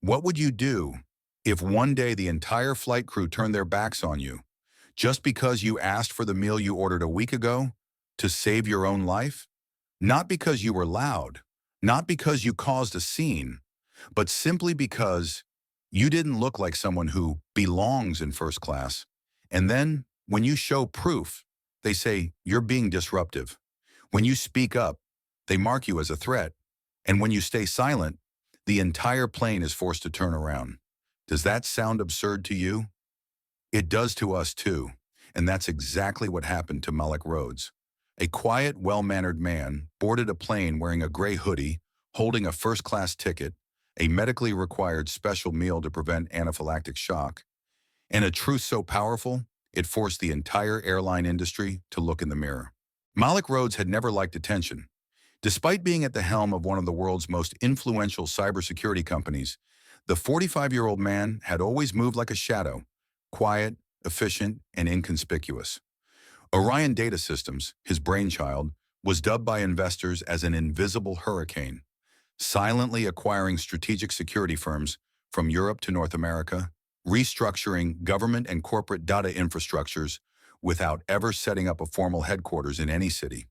What would you do if one day the entire flight crew turned their backs on you just because you asked for the meal you ordered a week ago to save your own life? Not because you were loud, not because you caused a scene, but simply because you didn't look like someone who belongs in first class. And then when you show proof, they say you're being disruptive. When you speak up, they mark you as a threat. And when you stay silent, the entire plane is forced to turn around. Does that sound absurd to you? It does to us too. And that's exactly what happened to Malik Rhodes. A quiet, well-mannered man boarded a plane wearing a gray hoodie, holding a first-class ticket, a medically required special meal to prevent anaphylactic shock, and a truth so powerful, it forced the entire airline industry to look in the mirror. Malik Rhodes had never liked attention. Despite being at the helm of one of the world's most influential cybersecurity companies, the 45-year-old man had always moved like a shadow, quiet, efficient, and inconspicuous. Orion Data Systems, his brainchild, was dubbed by investors as an invisible hurricane, silently acquiring strategic security firms from Europe to North America, restructuring government and corporate data infrastructures without ever setting up a formal headquarters in any city.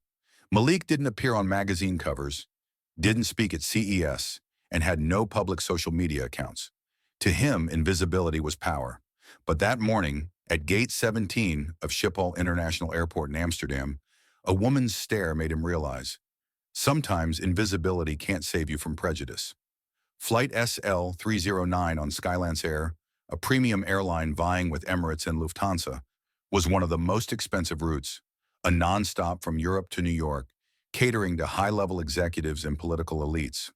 Malik didn't appear on magazine covers, didn't speak at CES, and had no public social media accounts. To him, invisibility was power. But that morning, at Gate 17 of Schiphol International Airport in Amsterdam, a woman's stare made him realize, sometimes invisibility can't save you from prejudice. Flight SL-309 on Skylance Air, a premium airline vying with Emirates and Lufthansa, was one of the most expensive routes, a nonstop from Europe to New York, catering to high-level executives and political elites.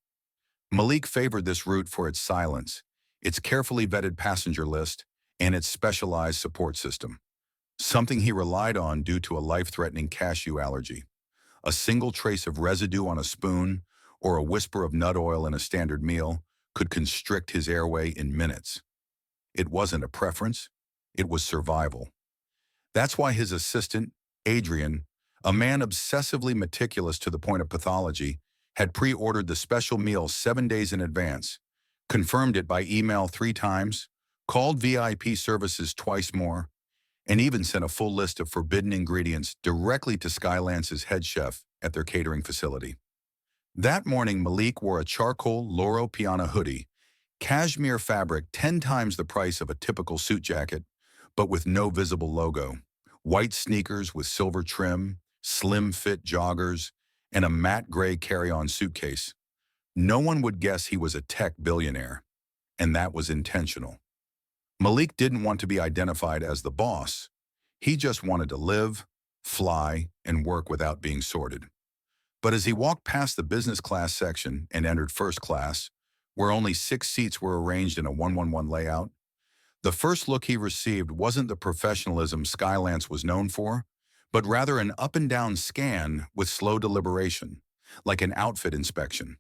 Malik favored this route for its silence, its carefully vetted passenger list, and its specialized support system, something he relied on due to a life-threatening cashew allergy. A single trace of residue on a spoon or a whisper of nut oil in a standard meal could constrict his airway in minutes. It wasn't a preference, it was survival. That's why his assistant, Adrian, a man obsessively meticulous to the point of pathology, had pre-ordered the special meal 7 days in advance, confirmed it by email 3 times, called VIP services twice more, and even sent a full list of forbidden ingredients directly to Skylance's head chef at their catering facility. That morning, Malik wore a charcoal Loro Piana hoodie, cashmere fabric 10 times the price of a typical suit jacket, but with no visible logo, white sneakers with silver trim, slim-fit joggers, and a matte gray carry-on suitcase. No one would guess he was a tech billionaire, and that was intentional. Malik didn't want to be identified as the boss. He just wanted to live, fly, and work without being sorted. But as he walked past the business class section and entered first class, where only 6 seats were arranged in a 1-1-1 layout, the first look he received wasn't the professionalism Skylance was known for, but rather an up-and-down scan with slow deliberation, like an outfit inspection.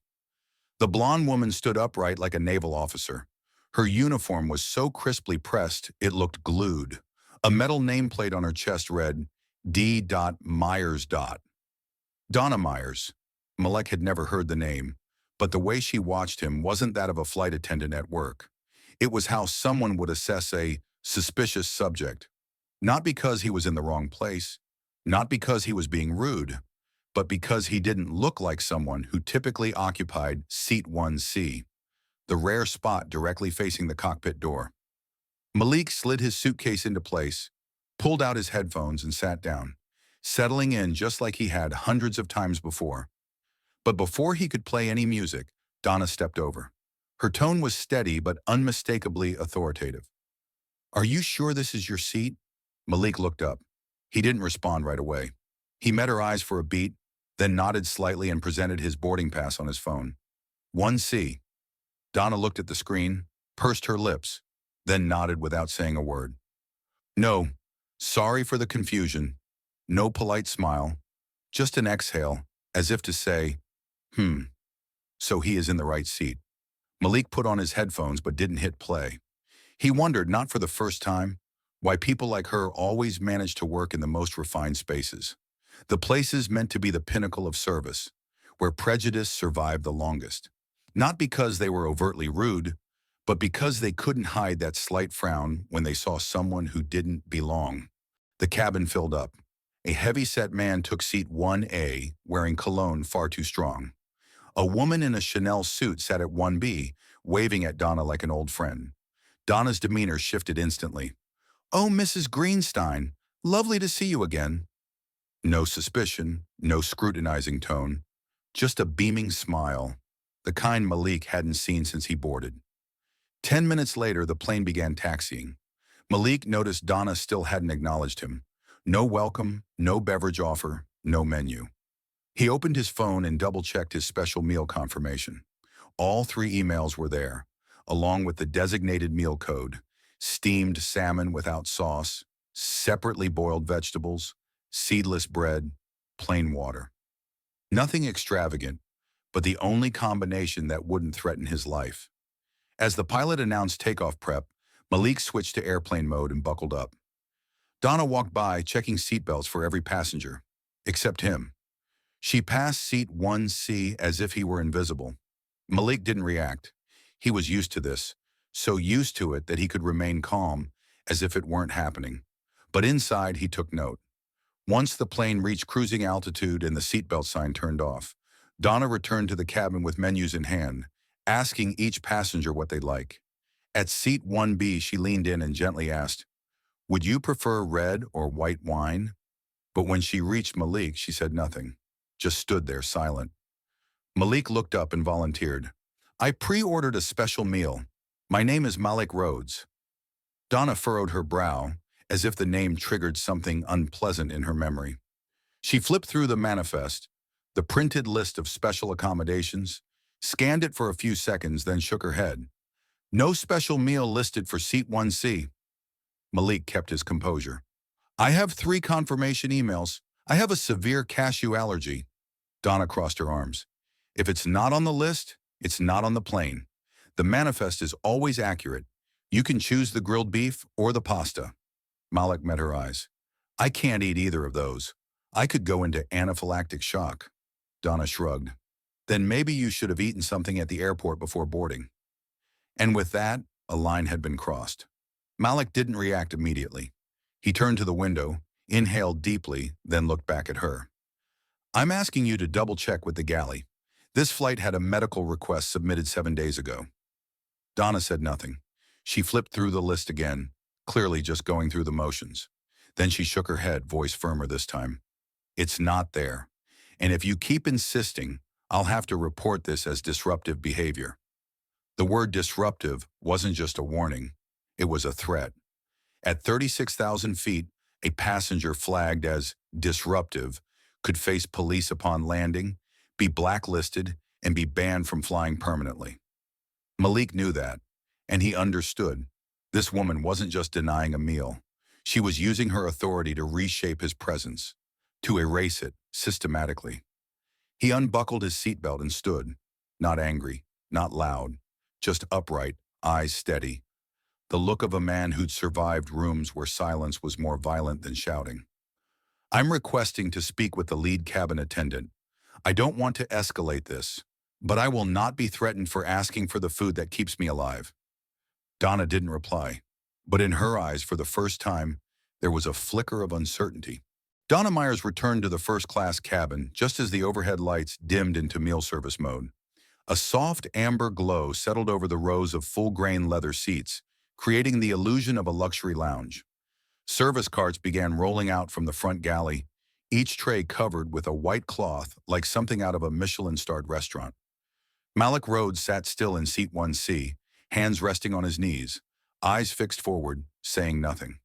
The blonde woman stood upright like a naval officer. Her uniform was so crisply pressed it looked glued. A metal nameplate on her chest read, D. Myers. Donna Myers. Malek had never heard the name, but the way she watched him wasn't that of a flight attendant at work. It was how someone would assess a suspicious subject, not because he was in the wrong place, not because he was being rude, but because he didn't look like someone who typically occupied Seat 1C, the rare spot directly facing the cockpit door. Malik slid his suitcase into place, pulled out his headphones, and sat down, settling in just like he had hundreds of times before. But before he could play any music, Donna stepped over. Her tone was steady but unmistakably authoritative. "Are you sure this is your seat?" Malik looked up. He didn't respond right away. He met her eyes for a beat, then nodded slightly and presented his boarding pass on his phone. 1C. Donna looked at the screen, pursed her lips, then nodded without saying a word. "No, sorry for the confusion." No polite smile, just an exhale, as if to say, so he is in the right seat. Malik put on his headphones but didn't hit play. He wondered, not for the first time, why people like her always managed to work in the most refined spaces, the places meant to be the pinnacle of service, where prejudice survived the longest. Not because they were overtly rude, But because they couldn't hide that slight frown when they saw someone who didn't belong, the cabin filled up. A heavy-set man took seat 1A, wearing cologne far too strong. A woman in a Chanel suit sat at 1B, waving at Donna like an old friend. Donna's demeanor shifted instantly. "Oh, Mrs. Greenstein, lovely to see you again." No suspicion, no scrutinizing tone, just a beaming smile, the kind Malik hadn't seen since he boarded. 10 minutes later, the plane began taxiing. Malik noticed Donna still hadn't acknowledged him. No welcome, no beverage offer, no menu. He opened his phone and double-checked his special meal confirmation. All 3 emails were there, along with the designated meal code: steamed salmon without sauce, separately boiled vegetables, seedless bread, plain water. Nothing extravagant, but the only combination that wouldn't threaten his life. As the pilot announced takeoff prep, Malik switched to airplane mode and buckled up. Donna walked by, checking seatbelts for every passenger, except him. She passed seat 1C as if he were invisible. Malik didn't react. He was used to this, so used to it that he could remain calm, as if it weren't happening. But inside, he took note. Once the plane reached cruising altitude and the seatbelt sign turned off, Donna returned to the cabin with menus in hand, asking each passenger what they'd like. At seat 1B, she leaned in and gently asked, "Would you prefer red or white wine?" But when she reached Malik, she said nothing, just stood there silent. Malik looked up and volunteered. "I pre-ordered a special meal. My name is Malik Rhodes." Donna furrowed her brow, as if the name triggered something unpleasant in her memory. She flipped through the manifest, the printed list of special accommodations, scanned it for a few seconds, then shook her head. "No special meal listed for seat 1C. Malik kept his composure. "I have 3 confirmation emails. I have a severe cashew allergy." Donna crossed her arms. "If it's not on the list, it's not on the plane. The manifest is always accurate. You can choose the grilled beef or the pasta." Malik met her eyes. "I can't eat either of those. I could go into anaphylactic shock." Donna shrugged. "Then maybe you should have eaten something at the airport before boarding." And with that, a line had been crossed. Malik didn't react immediately. He turned to the window, inhaled deeply, then looked back at her. "I'm asking you to double-check with the galley. This flight had a medical request submitted 7 days ago." Donna said nothing. She flipped through the list again, clearly just going through the motions. Then she shook her head, voice firmer this time. "It's not there. And if you keep insisting, I'll have to report this as disruptive behavior." The word disruptive wasn't just a warning. It was a threat. At 36,000 feet, a passenger flagged as disruptive could face police upon landing, be blacklisted, and be banned from flying permanently. Malik knew that, and he understood. This woman wasn't just denying a meal. She was using her authority to reshape his presence, to erase it systematically. He unbuckled his seatbelt and stood, not angry, not loud, just upright, eyes steady. The look of a man who'd survived rooms where silence was more violent than shouting. "I'm requesting to speak with the lead cabin attendant. I don't want to escalate this, but I will not be threatened for asking for the food that keeps me alive." Donna didn't reply, but in her eyes, for the first time, there was a flicker of uncertainty. Donna Myers returned to the first-class cabin just as the overhead lights dimmed into meal service mode. A soft amber glow settled over the rows of full-grain leather seats, creating the illusion of a luxury lounge. Service carts began rolling out from the front galley, each tray covered with a white cloth like something out of a Michelin-starred restaurant. Malik Rhodes sat still in seat 1C, hands resting on his knees, eyes fixed forward, saying nothing.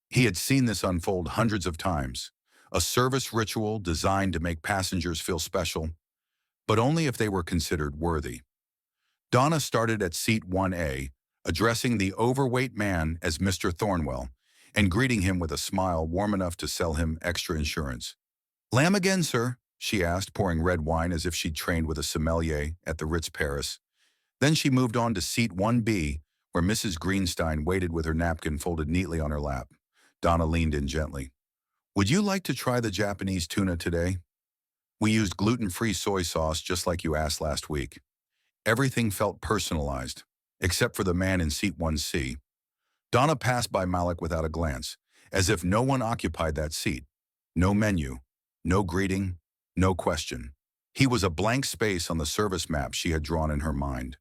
He had seen this unfold hundreds of times, a service ritual designed to make passengers feel special, but only if they were considered worthy. Donna started at seat 1A, addressing the overweight man as Mr. Thornwell, and greeting him with a smile warm enough to sell him extra insurance. "Lamb again, sir?" she asked, pouring red wine as if she'd trained with a sommelier at the Ritz Paris. Then she moved on to seat 1B, where Mrs. Greenstein waited with her napkin folded neatly on her lap. Donna leaned in gently. "Would you like to try the Japanese tuna today? We used gluten-free soy sauce just like you asked last week." Everything felt personalized, except for the man in seat 1C. Donna passed by Malik without a glance, as if no one occupied that seat. No menu, no greeting, no question. He was a blank space on the service map she had drawn in her mind.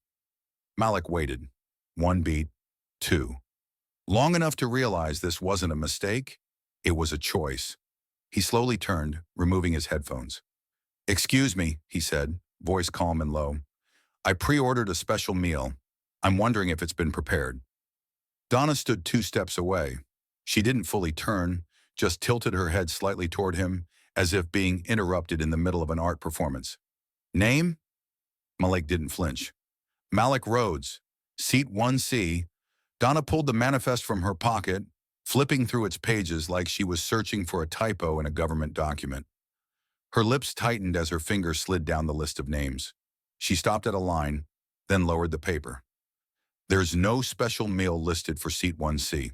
Malik waited. 1 beat, 2. Long enough to realize this wasn't a mistake, it was a choice. He slowly turned, removing his headphones. "Excuse me," he said, voice calm and low. "I pre-ordered a special meal. I'm wondering if it's been prepared." Donna stood 2 steps away. She didn't fully turn, just tilted her head slightly toward him, as if being interrupted in the middle of an art performance. "Name?" Malik didn't flinch. "Malik Rhodes, seat 1C." Donna pulled the manifest from her pocket, flipping through its pages like she was searching for a typo in a government document. Her lips tightened as her fingers slid down the list of names. She stopped at a line, then lowered the paper. "There's no special meal listed for seat 1C.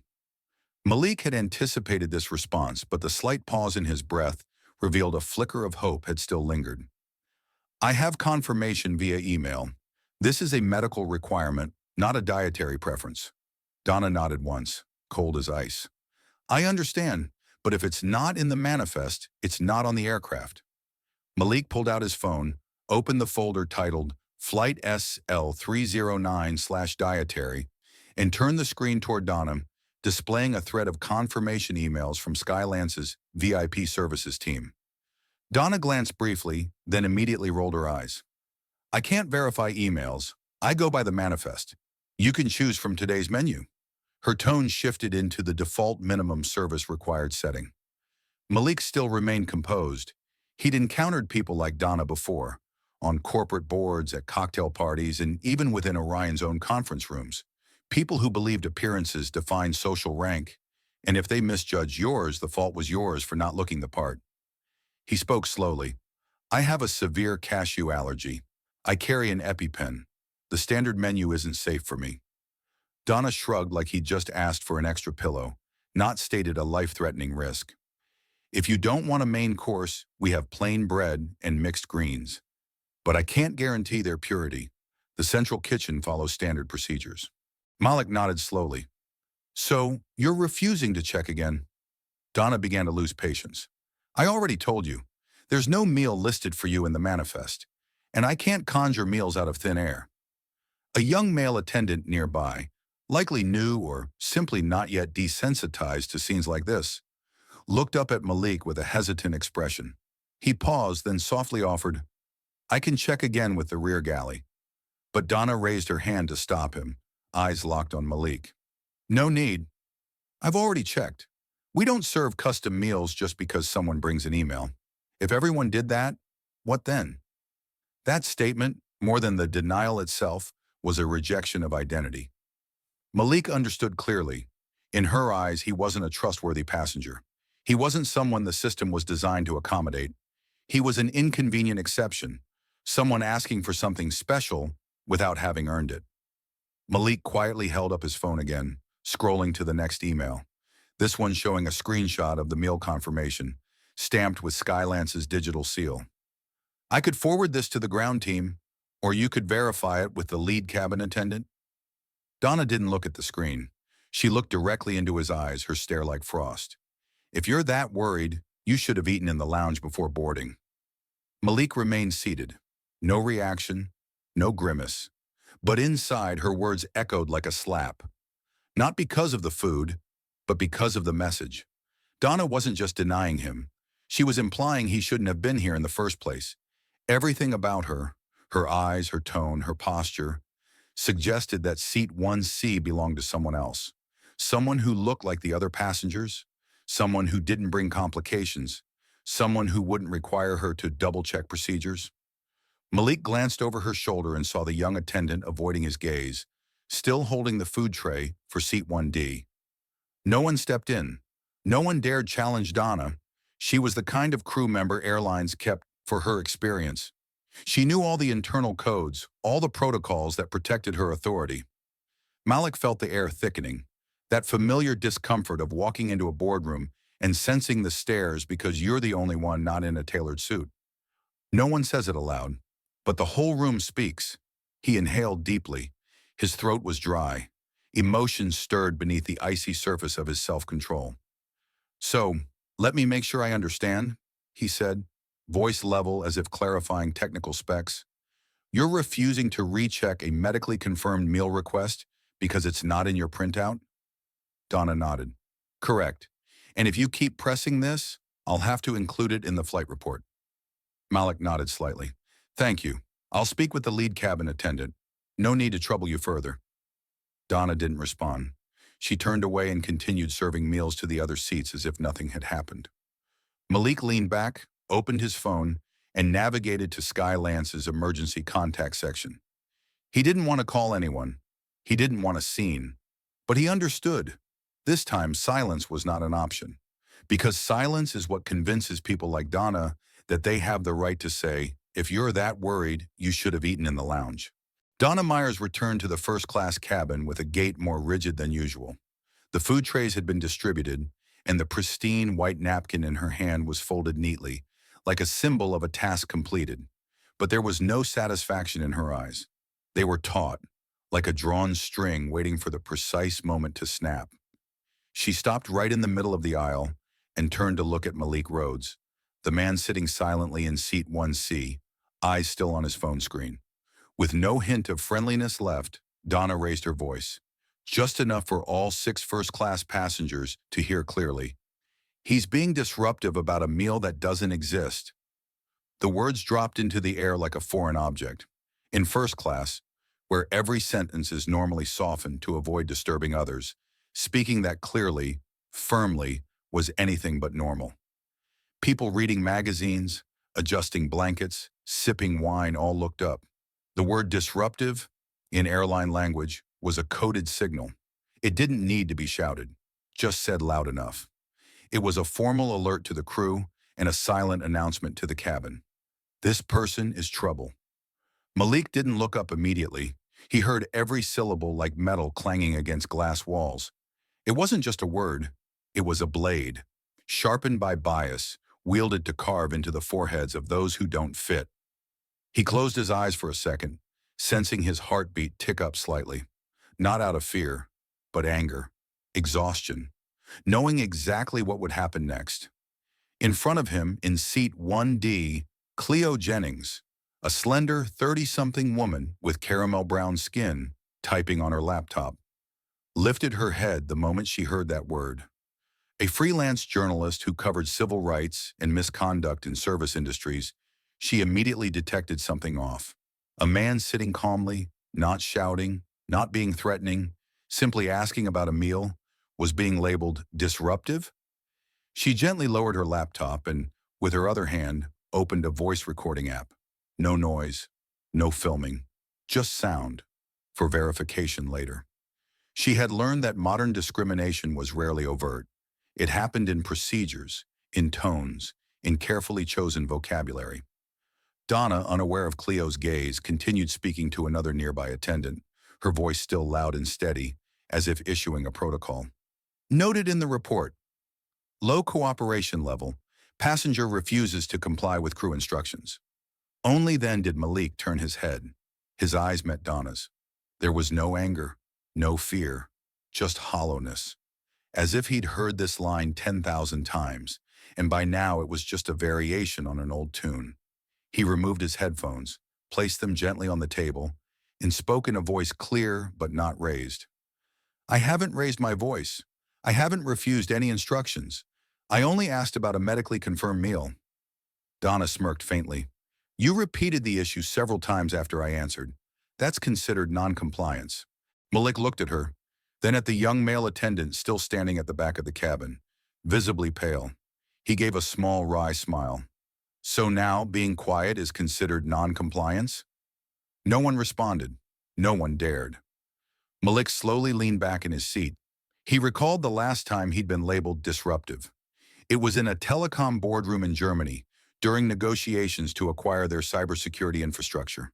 Malik had anticipated this response, but the slight pause in his breath revealed a flicker of hope had still lingered. "I have confirmation via email. This is a medical requirement, not a dietary preference." Donna nodded once, cold as ice. "I understand, but if it's not in the manifest, it's not on the aircraft." Malik pulled out his phone, opened the folder titled Flight SL309/dietary, and turned the screen toward Donna, displaying a thread of confirmation emails from Skylance's VIP services team. Donna glanced briefly, then immediately rolled her eyes. "I can't verify emails. I go by the manifest. You can choose from today's menu." Her tone shifted into the default minimum service required setting. Malik still remained composed. He'd encountered people like Donna before, on corporate boards, at cocktail parties, and even within Orion's own conference rooms. People who believed appearances defined social rank, and if they misjudged yours, the fault was yours for not looking the part. He spoke slowly. "I have a severe cashew allergy. I carry an EpiPen. The standard menu isn't safe for me." Donna shrugged like he'd just asked for an extra pillow, not stated a life-threatening risk. "If you don't want a main course, we have plain bread and mixed greens. But I can't guarantee their purity. The central kitchen follows standard procedures." Malik nodded slowly. "So, you're refusing to check again?" Donna began to lose patience. "I already told you. There's no meal listed for you in the manifest, and I can't conjure meals out of thin air." A young male attendant nearby, likely new or simply not yet desensitized to scenes like this, looked up at Malik with a hesitant expression. He paused, then softly offered, "I can check again with the rear galley." But Donna raised her hand to stop him, eyes locked on Malik. "No need. I've already checked. We don't serve custom meals just because someone brings an email. If everyone did that, what then?" That statement, more than the denial itself, was a rejection of identity. Malik understood clearly. In her eyes, he wasn't a trustworthy passenger. He wasn't someone the system was designed to accommodate. He was an inconvenient exception, someone asking for something special without having earned it. Malik quietly held up his phone again, scrolling to the next email. This one showing a screenshot of the meal confirmation, stamped with Skylance's digital seal. "I could forward this to the ground team, or you could verify it with the lead cabin attendant." Donna didn't look at the screen. She looked directly into his eyes, her stare like frost. "If you're that worried, you should have eaten in the lounge before boarding." Malik remained seated. No reaction, no grimace. But inside, her words echoed like a slap. Not because of the food, but because of the message. Donna wasn't just denying him. She was implying he shouldn't have been here in the first place. Everything about her, her eyes, her tone, her posture, suggested that seat 1C belonged to someone else. Someone who looked like the other passengers, someone who didn't bring complications, someone who wouldn't require her to double-check procedures. Malik glanced over her shoulder and saw the young attendant avoiding his gaze, still holding the food tray for seat 1D. No one stepped in. No one dared challenge Donna. She was the kind of crew member airlines kept for her experience. She knew all the internal codes, all the protocols that protected her authority. Malik felt the air thickening, that familiar discomfort of walking into a boardroom and sensing the stares because you're the only one not in a tailored suit. No one says it aloud, but the whole room speaks. He inhaled deeply, His throat was dry. Emotions stirred beneath the icy surface of his self-control. "So, let me make sure I understand," he said, voice level as if clarifying technical specs. "You're refusing to recheck a medically confirmed meal request because it's not in your printout?" Donna nodded. "Correct. And if you keep pressing this, I'll have to include it in the flight report." Malik nodded slightly. "Thank you. I'll speak with the lead cabin attendant. No need to trouble you further." Donna didn't respond. She turned away and continued serving meals to the other seats as if nothing had happened. Malik leaned back, opened his phone, and navigated to Sky Lance's emergency contact section. He didn't want to call anyone. He didn't want a scene. But he understood. This time, silence was not an option. Because silence is what convinces people like Donna that they have the right to say, "If you're that worried, you should have eaten in the lounge." Donna Myers returned to the first-class cabin with a gait more rigid than usual. The food trays had been distributed, and the pristine white napkin in her hand was folded neatly, like a symbol of a task completed. But there was no satisfaction in her eyes. They were taut, like a drawn string waiting for the precise moment to snap. She stopped right in the middle of the aisle and turned to look at Malik Rhodes, the man sitting silently in seat 1C, eyes still on his phone screen. With no hint of friendliness left, Donna raised her voice, just enough for all 6 first-class passengers to hear clearly. "He's being disruptive about a meal that doesn't exist." The words dropped into the air like a foreign object. In first class, where every sentence is normally softened to avoid disturbing others, speaking that clearly, firmly, was anything but normal. People reading magazines, adjusting blankets, sipping wine all looked up. The word disruptive, in airline language, was a coded signal. It didn't need to be shouted, just said loud enough. It was a formal alert to the crew and a silent announcement to the cabin. This person is trouble. Malik didn't look up immediately. He heard every syllable like metal clanging against glass walls. It wasn't just a word. It was a blade, sharpened by bias, wielded to carve into the foreheads of those who don't fit. He closed his eyes for a second, sensing his heartbeat tick up slightly. Not out of fear, but anger, exhaustion, knowing exactly what would happen next. In front of him, in seat 1D, Cleo Jennings, a slender 30-something woman with caramel brown skin, typing on her laptop, lifted her head the moment she heard that word. A freelance journalist who covered civil rights and misconduct in service industries, she immediately detected something off. A man sitting calmly, not shouting, not being threatening, simply asking about a meal, was being labeled disruptive. She gently lowered her laptop and, with her other hand, opened a voice recording app. No noise, no filming, just sound, for verification later. She had learned that modern discrimination was rarely overt. It happened in procedures, in tones, in carefully chosen vocabulary. Donna, unaware of Cleo's gaze, continued speaking to another nearby attendant, her voice still loud and steady, as if issuing a protocol. "Noted in the report. Low cooperation level. Passenger refuses to comply with crew instructions." Only then did Malik turn his head. His eyes met Donna's. There was no anger, no fear, just hollowness. As if he'd heard this line 10,000 times, and by now it was just a variation on an old tune. He removed his headphones, placed them gently on the table, and spoke in a voice clear but not raised. "I haven't raised my voice. I haven't refused any instructions. I only asked about a medically confirmed meal." Donna smirked faintly. "You repeated the issue several times after I answered. That's considered non-compliance." Malik looked at her, then at the young male attendant still standing at the back of the cabin, visibly pale. He gave a small, wry smile. "So now, being quiet is considered non-compliance?" No one responded. No one dared. Malik slowly leaned back in his seat. He recalled the last time he'd been labeled disruptive. It was in a telecom boardroom in Germany, during negotiations to acquire their cybersecurity infrastructure.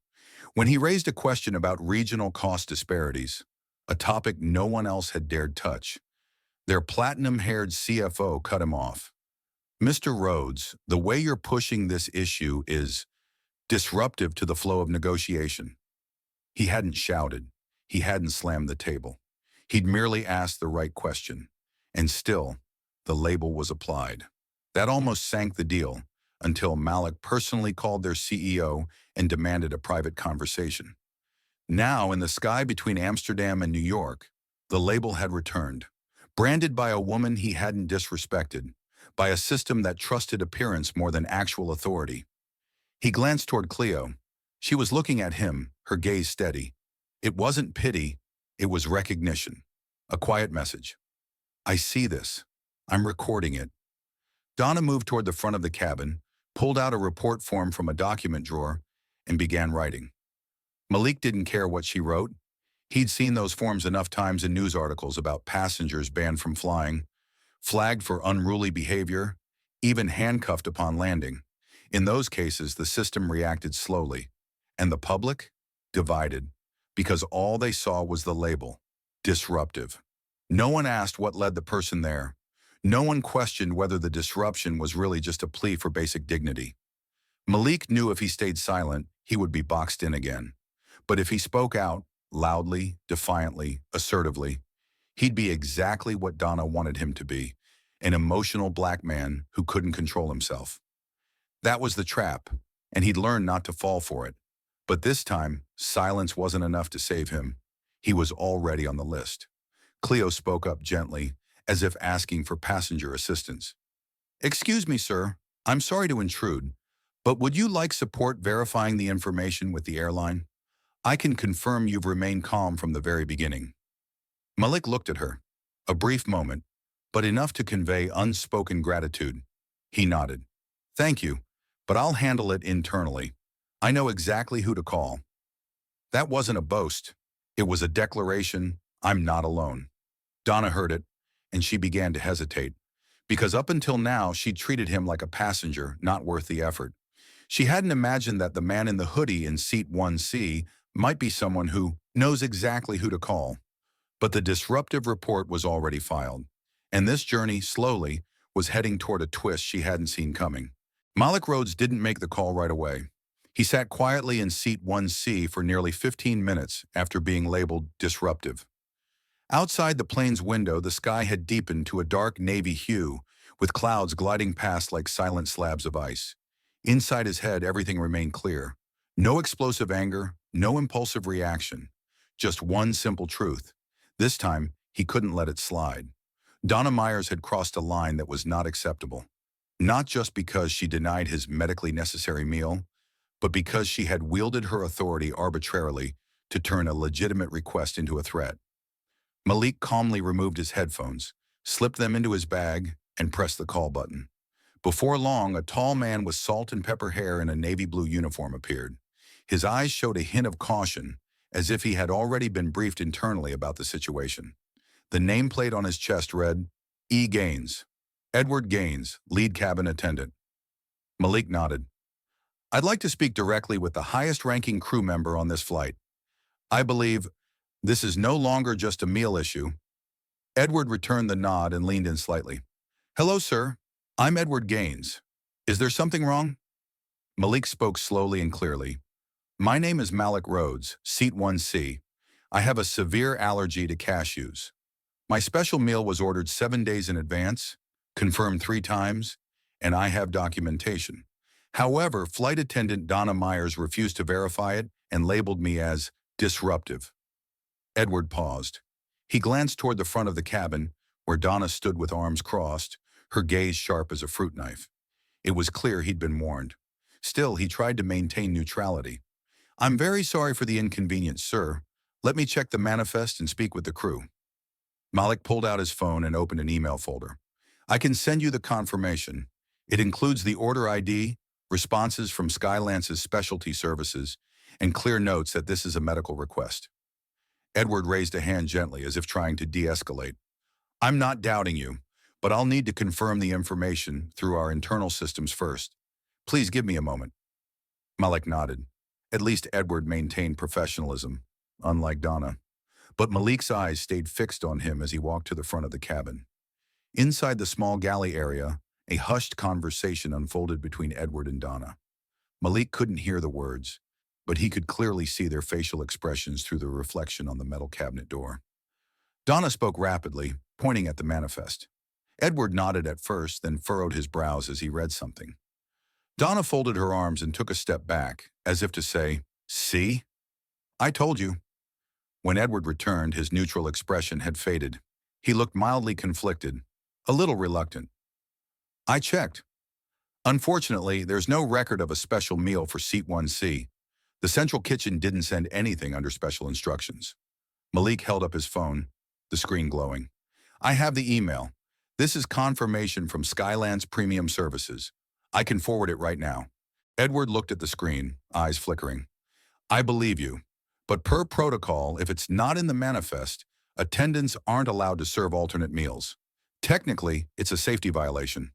When he raised a question about regional cost disparities, a topic no one else had dared touch, their platinum-haired CFO cut him off. "Mr. Rhodes, the way you're pushing this issue is disruptive to the flow of negotiation." He hadn't shouted. He hadn't slammed the table. He'd merely asked the right question. And still, the label was applied. That almost sank the deal until Malik personally called their CEO and demanded a private conversation. Now, in the sky between Amsterdam and New York, the label had returned, branded by a woman he hadn't disrespected, by a system that trusted appearance more than actual authority. He glanced toward Cleo. She was looking at him, her gaze steady. It wasn't pity, it was recognition. A quiet message. I see this. I'm recording it. Donna moved toward the front of the cabin, pulled out a report form from a document drawer, and began writing. Malik didn't care what she wrote. He'd seen those forms enough times in news articles about passengers banned from flying, flagged for unruly behavior, even handcuffed upon landing. In those cases, the system reacted slowly, and the public divided, because all they saw was the label, disruptive. No one asked what led the person there. No one questioned whether the disruption was really just a plea for basic dignity. Malik knew if he stayed silent, he would be boxed in again. But if he spoke out, loudly, defiantly, assertively, he'd be exactly what Donna wanted him to be, an emotional black man who couldn't control himself. That was the trap, and he'd learned not to fall for it. But this time, silence wasn't enough to save him. He was already on the list. Cleo spoke up gently, as if asking for passenger assistance. Excuse me, sir. I'm sorry to intrude, but would you like support verifying the information with the airline? I can confirm you've remained calm from the very beginning. Malik looked at her. A brief moment, but enough to convey unspoken gratitude. He nodded. Thank you, but I'll handle it internally. I know exactly who to call. That wasn't a boast. It was a declaration, I'm not alone. Donna heard it, and she began to hesitate, because up until now she'd treated him like a passenger, not worth the effort. She hadn't imagined that the man in the hoodie in seat 1C might be someone who knows exactly who to call. But the disruptive report was already filed, and this journey, slowly, was heading toward a twist she hadn't seen coming. Malik Rhodes didn't make the call right away. He sat quietly in seat 1C for nearly 15 minutes after being labeled disruptive. Outside the plane's window, the sky had deepened to a dark navy hue, with clouds gliding past like silent slabs of ice. Inside his head, everything remained clear. No explosive anger, no impulsive reaction. Just one simple truth. This time, he couldn't let it slide. Donna Myers had crossed a line that was not acceptable. Not just because she denied his medically necessary meal, but because she had wielded her authority arbitrarily to turn a legitimate request into a threat. Malik calmly removed his headphones, slipped them into his bag, and pressed the call button. Before long, a tall man with salt and pepper hair in a navy blue uniform appeared. His eyes showed a hint of caution, as if he had already been briefed internally about the situation. The nameplate on his chest read, E. Gaines. Edward Gaines, lead cabin attendant. Malik nodded. I'd like to speak directly with the highest-ranking crew member on this flight. I believe this is no longer just a meal issue. Edward returned the nod and leaned in slightly. Hello, sir. I'm Edward Gaines. Is there something wrong? Malik spoke slowly and clearly. My name is Malik Rhodes, seat 1C. I have a severe allergy to cashews. My special meal was ordered 7 days in advance, confirmed 3 times, and I have documentation. However, flight attendant Donna Myers refused to verify it and labeled me as disruptive. Edward paused. He glanced toward the front of the cabin, where Donna stood with arms crossed, her gaze sharp as a fruit knife. It was clear he'd been warned. Still, he tried to maintain neutrality. I'm very sorry for the inconvenience, sir. Let me check the manifest and speak with the crew. Malik pulled out his phone and opened an email folder. I can send you the confirmation. It includes the order ID, responses from Skylance's specialty services, and clear notes that this is a medical request. Edward raised a hand gently as if trying to de-escalate. I'm not doubting you, but I'll need to confirm the information through our internal systems first. Please give me a moment. Malik nodded. At least Edward maintained professionalism, unlike Donna. But Malik's eyes stayed fixed on him as he walked to the front of the cabin. Inside the small galley area, a hushed conversation unfolded between Edward and Donna. Malik couldn't hear the words, but he could clearly see their facial expressions through the reflection on the metal cabinet door. Donna spoke rapidly, pointing at the manifest. Edward nodded at first, then furrowed his brows as he read something. Donna folded her arms and took a step back, as if to say, "See? I told you." When Edward returned, his neutral expression had faded. He looked mildly conflicted, a little reluctant. "I checked. Unfortunately, there's no record of a special meal for Seat 1C. The central kitchen didn't send anything under special instructions." Malik held up his phone, the screen glowing. "I have the email. This is confirmation from Skylance Premium Services. I can forward it right now." Edward looked at the screen, eyes flickering. "I believe you. But per protocol, if it's not in the manifest, attendants aren't allowed to serve alternate meals. Technically, it's a safety violation."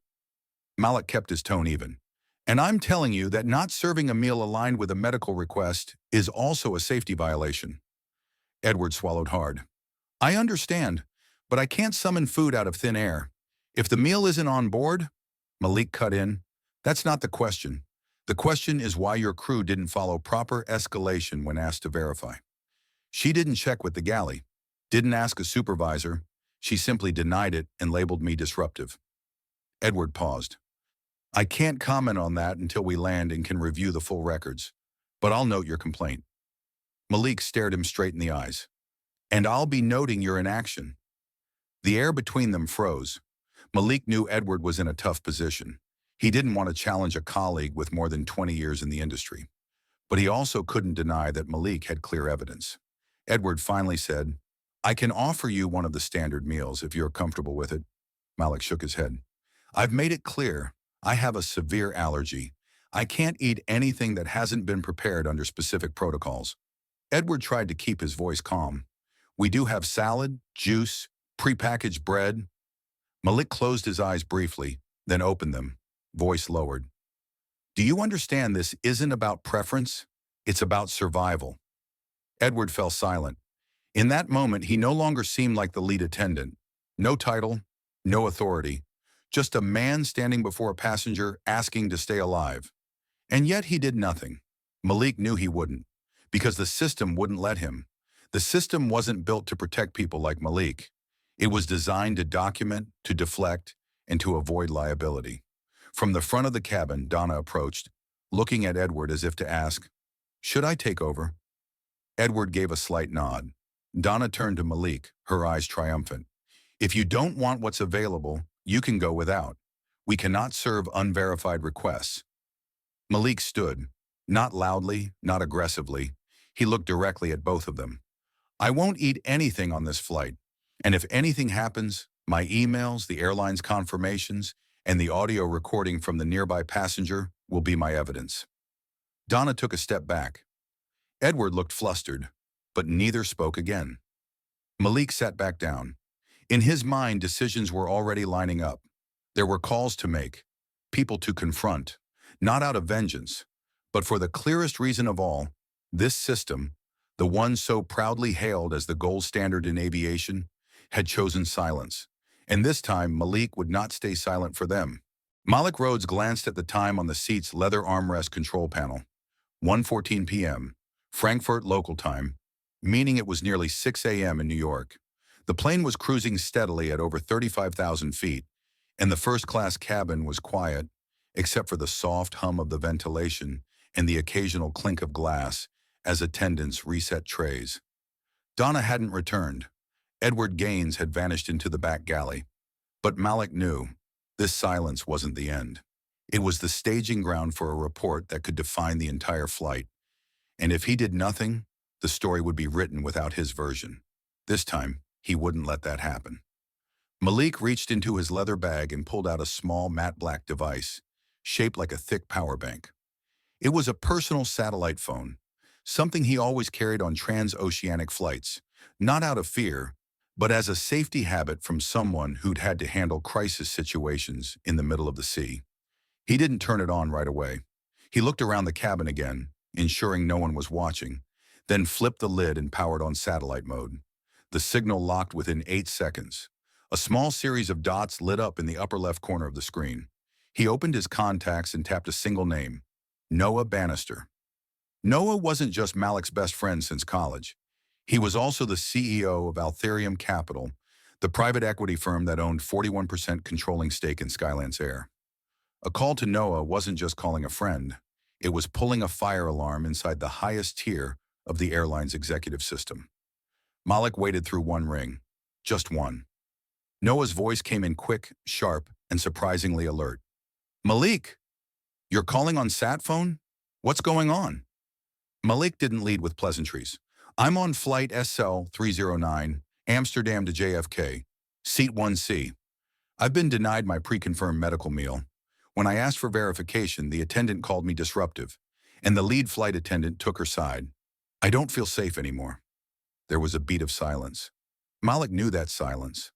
Malik kept his tone even. "And I'm telling you that not serving a meal aligned with a medical request is also a safety violation." Edward swallowed hard. "I understand, but I can't summon food out of thin air. If the meal isn't on board," Malik cut in, "that's not the question. The question is why your crew didn't follow proper escalation when asked to verify. She didn't check with the galley, didn't ask a supervisor. She simply denied it and labeled me disruptive." Edward paused. "I can't comment on that until we land and can review the full records, but I'll note your complaint." Malik stared him straight in the eyes. "And I'll be noting your inaction." The air between them froze. Malik knew Edward was in a tough position. He didn't want to challenge a colleague with more than 20 years in the industry. But he also couldn't deny that Malik had clear evidence. Edward finally said, "I can offer you one of the standard meals if you're comfortable with it." Malik shook his head. "I've made it clear. I have a severe allergy. I can't eat anything that hasn't been prepared under specific protocols." Edward tried to keep his voice calm. "We do have salad, juice, prepackaged bread." Malik closed his eyes briefly, then opened them, voice lowered. "Do you understand this isn't about preference? It's about survival." Edward fell silent. In that moment, he no longer seemed like the lead attendant. No title, no authority, just a man standing before a passenger asking to stay alive. And yet he did nothing. Malik knew he wouldn't, because the system wouldn't let him. The system wasn't built to protect people like Malik. It was designed to document, to deflect, and to avoid liability. From the front of the cabin, Donna approached, looking at Edward as if to ask, "Should I take over?" Edward gave a slight nod. Donna turned to Malik, her eyes triumphant. "If you don't want what's available, you can go without. We cannot serve unverified requests." Malik stood, not loudly, not aggressively. He looked directly at both of them. "I won't eat anything on this flight. And if anything happens, my emails, the airline's confirmations, and the audio recording from the nearby passenger will be my evidence." Donna took a step back. Edward looked flustered, but neither spoke again. Malik sat back down. In his mind, decisions were already lining up. There were calls to make, people to confront, not out of vengeance, but for the clearest reason of all: this system, the one so proudly hailed as the gold standard in aviation, had chosen silence. And this time, Malik would not stay silent for them. Malik Rhodes glanced at the time on the seat's leather armrest control panel. 1:14 p.m., Frankfurt local time, meaning it was nearly 6 a.m. in New York. The plane was cruising steadily at over 35,000 feet, and the first-class cabin was quiet, except for the soft hum of the ventilation and the occasional clink of glass as attendants reset trays. Donna hadn't returned. Edward Gaines had vanished into the back galley. But Malik knew this silence wasn't the end. It was the staging ground for a report that could define the entire flight. And if he did nothing, the story would be written without his version. This time, he wouldn't let that happen. Malik reached into his leather bag and pulled out a small matte black device, shaped like a thick power bank. It was a personal satellite phone, something he always carried on transoceanic flights, not out of fear, but as a safety habit from someone who'd had to handle crisis situations in the middle of the sea. He didn't turn it on right away. He looked around the cabin again, ensuring no one was watching, then flipped the lid and powered on satellite mode. The signal locked within 8 seconds. A small series of dots lit up in the upper left corner of the screen. He opened his contacts and tapped a single name: Noah Bannister. Noah wasn't just Malik's best friend since college. He was also the CEO of Altharium Capital, the private equity firm that owned 41% controlling stake in Skylance Air. A call to Noah wasn't just calling a friend. It was pulling a fire alarm inside the highest tier of the airline's executive system. Malik waited through one ring. Just one. Noah's voice came in quick, sharp, and surprisingly alert. Malik, you're calling on sat phone? What's going on? Malik didn't lead with pleasantries. I'm on flight SL-309, Amsterdam to JFK, seat 1C. I've been denied my pre-confirmed medical meal. When I asked for verification, the attendant called me disruptive, and the lead flight attendant took her side. I don't feel safe anymore. There was a beat of silence. Malik knew that silence.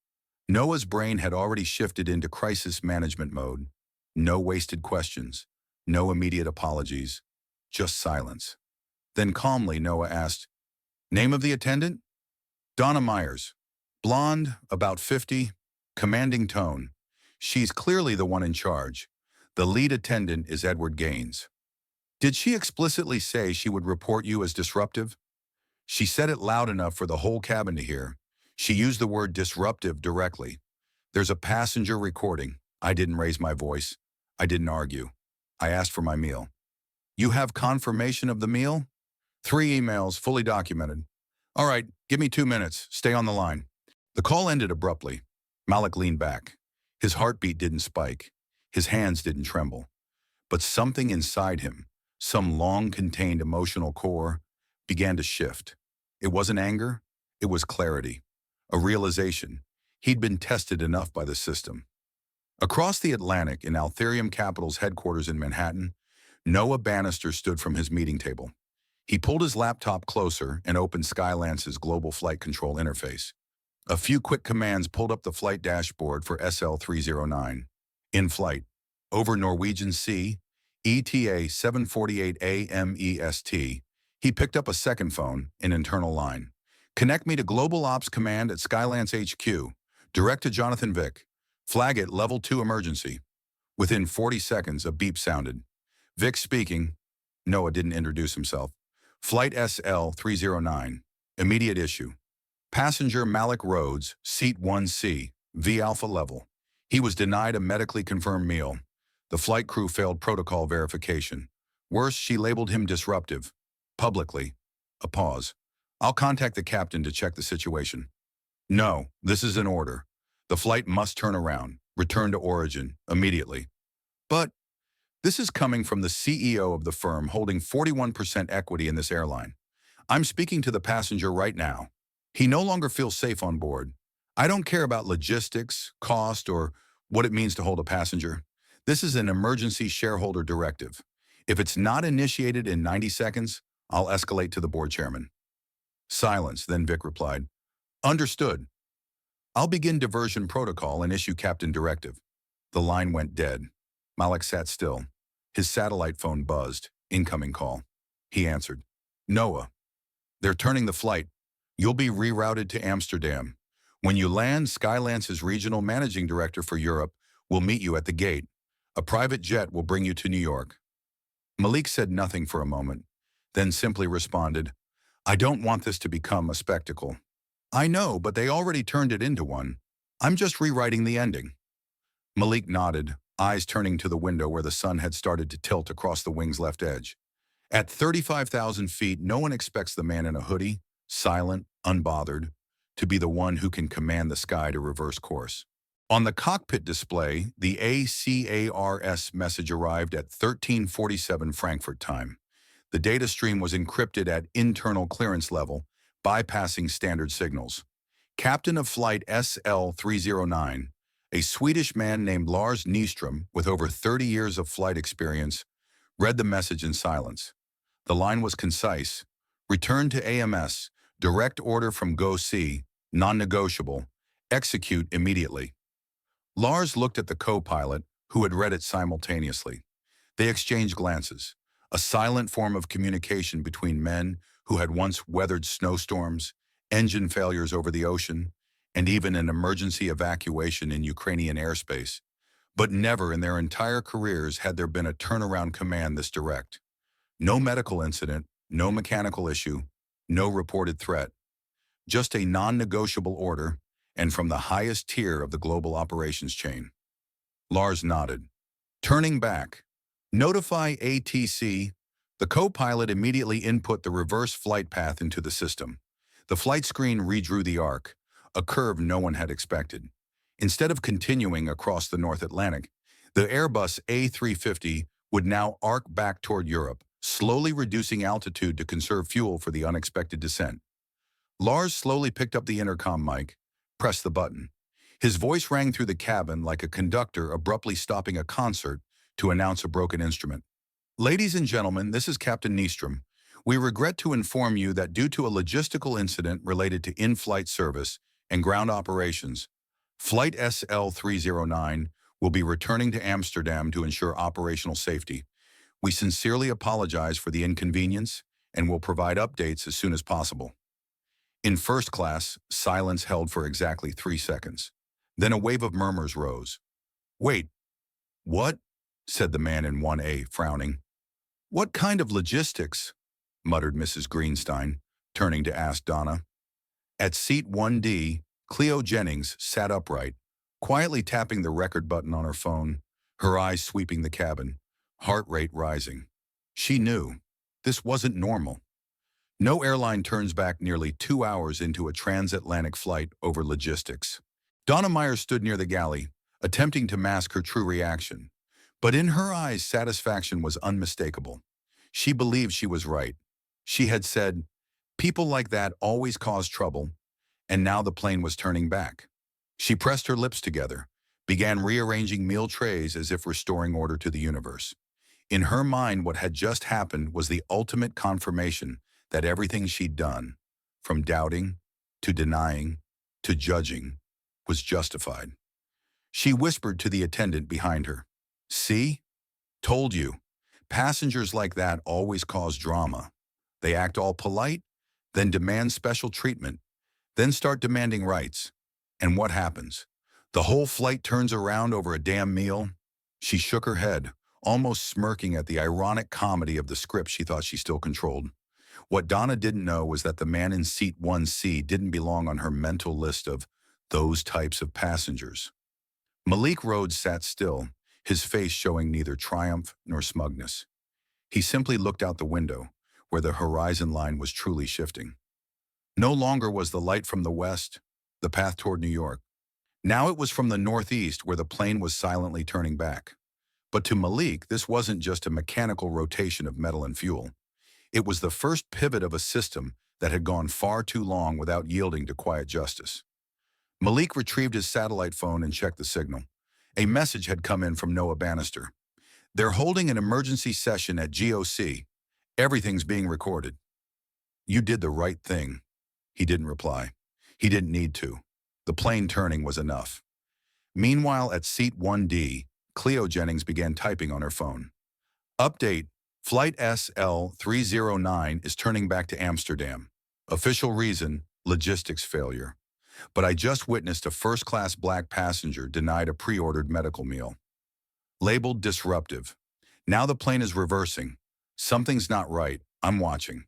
Noah's brain had already shifted into crisis management mode. No wasted questions, no immediate apologies, just silence. Then calmly, Noah asked, "Name of the attendant?" "Donna Myers. Blonde, about 50, commanding tone. She's clearly the one in charge. The lead attendant is Edward Gaines." "Did she explicitly say she would report you as disruptive?" "She said it loud enough for the whole cabin to hear. She used the word disruptive directly. There's a passenger recording. I didn't raise my voice. I didn't argue. I asked for my meal." "You have confirmation of the meal?" "3 emails, fully documented." "All right, give me 2 minutes. Stay on the line." The call ended abruptly. Malik leaned back. His heartbeat didn't spike. His hands didn't tremble. But something inside him, some long-contained emotional core, began to shift. It wasn't anger. It was clarity. A realization. He'd been tested enough by the system. Across the Atlantic, in Altharium Capital's headquarters in Manhattan, Noah Bannister stood from his meeting table. He pulled his laptop closer and opened Skylance's global flight control interface. A few quick commands pulled up the flight dashboard for SL-309. In flight, over Norwegian Sea, ETA 7:48 a.m. EST, he picked up a second phone, an internal line. "Connect me to Global Ops Command at Skylance HQ. Direct to Jonathan Vick. Flag it level 2 emergency." Within 40 seconds, a beep sounded. "Vick speaking." Noah didn't introduce himself. "Flight SL-309. Immediate issue. Passenger Malik Rhodes, seat 1C, V Alpha level. He was denied a medically confirmed meal. The flight crew failed protocol verification. Worse, she labeled him disruptive. Publicly." A pause. "I'll contact the captain to check the situation." "No, this is an order. The flight must turn around, return to origin, immediately." "But this is coming from the CEO of the firm holding 41% equity in this airline. I'm speaking to the passenger right now. He no longer feels safe on board. I don't care about logistics, cost, or what it means to hold a passenger. This is an emergency shareholder directive. If it's not initiated in 90 seconds, I'll escalate to the board chairman." Silence, then Vic replied, "Understood. I'll begin diversion protocol and issue captain directive." The line went dead. Malik sat still. His satellite phone buzzed. Incoming call. He answered. "Noah, they're turning the flight. You'll be rerouted to Amsterdam. When you land, Skylance's regional managing director for Europe will meet you at the gate. A private jet will bring you to New York." Malik said nothing for a moment, then simply responded, "I don't want this to become a spectacle." "I know, but they already turned it into one. I'm just rewriting the ending." Malik nodded, eyes turning to the window where the sun had started to tilt across the wing's left edge. At 35,000 feet, no one expects the man in a hoodie, silent, unbothered, to be the one who can command the sky to reverse course. On the cockpit display, the ACARS message arrived at 13:47 Frankfurt time. The data stream was encrypted at internal clearance level, bypassing standard signals. Captain of Flight SL-309, a Swedish man named Lars Nyström with over 30 years of flight experience, read the message in silence. The line was concise. "Return to AMS. Direct order from GO-C. Non-negotiable. Execute immediately." Lars looked at the co-pilot, who had read it simultaneously. They exchanged glances, a silent form of communication between men who had once weathered snowstorms, engine failures over the ocean, and even an emergency evacuation in Ukrainian airspace. But never in their entire careers had there been a turnaround command this direct. No medical incident, No mechanical issue, no reported threat, just a non-negotiable order, and from the highest tier of the global operations chain. Lars nodded. Turning back. Notify ATC. The co-pilot immediately input the reverse flight path into the system. The flight screen redrew the arc, a curve no one had expected. Instead of continuing across the North Atlantic, the Airbus A350 would now arc back toward Europe, slowly reducing altitude to conserve fuel for the unexpected descent. Lars slowly picked up the intercom mic, pressed the button. His voice rang through the cabin like a conductor abruptly stopping a concert to announce a broken instrument. Ladies and gentlemen, this is Captain Nystrom. We regret to inform you that due to a logistical incident related to in-flight service and ground operations, Flight SL-309 will be returning to Amsterdam to ensure operational safety. We sincerely apologize for the inconvenience and will provide updates as soon as possible. In first class, silence held for exactly 3 seconds. Then a wave of murmurs rose. "Wait, what?" said the man in 1A, frowning. "What kind of logistics?" muttered Mrs. Greenstein, turning to ask Donna. At seat 1D, Cleo Jennings sat upright, quietly tapping the record button on her phone, her eyes sweeping the cabin, heart rate rising. She knew this wasn't normal. No airline turns back nearly 2 hours into a transatlantic flight over logistics. Donna Meyer stood near the galley, attempting to mask her true reaction. But in her eyes, satisfaction was unmistakable. She believed she was right. She had said, people like that always cause trouble, and now the plane was turning back. She pressed her lips together, began rearranging meal trays as if restoring order to the universe. In her mind, what had just happened was the ultimate confirmation that everything she'd done, from doubting, to denying, to judging, was justified. She whispered to the attendant behind her, "See? Told you. Passengers like that always cause drama. They act all polite, then demand special treatment, then start demanding rights. And what happens? The whole flight turns around over a damn meal." She shook her head, almost smirking at the ironic comedy of the script she thought she still controlled. What Donna didn't know was that the man in seat 1C didn't belong on her mental list of those types of passengers. Malik Rhodes sat still, his face showing neither triumph nor smugness. He simply looked out the window, where the horizon line was truly shifting. No longer was the light from the west, the path toward New York. Now it was from the northeast, where the plane was silently turning back. But to Malik, this wasn't just a mechanical rotation of metal and fuel. It was the first pivot of a system that had gone far too long without yielding to quiet justice. Malik retrieved his satellite phone and checked the signal. A message had come in from Noah Bannister. "They're holding an emergency session at GOC. Everything's being recorded." "You did the right thing." He didn't reply. He didn't need to. The plane turning was enough. Meanwhile, at seat 1D, Cleo Jennings began typing on her phone. "Update. Flight SL-309 is turning back to Amsterdam. Official reason, logistics failure. But I just witnessed a first-class black passenger denied a pre-ordered medical meal. Labeled disruptive. Now the plane is reversing. Something's not right. I'm watching."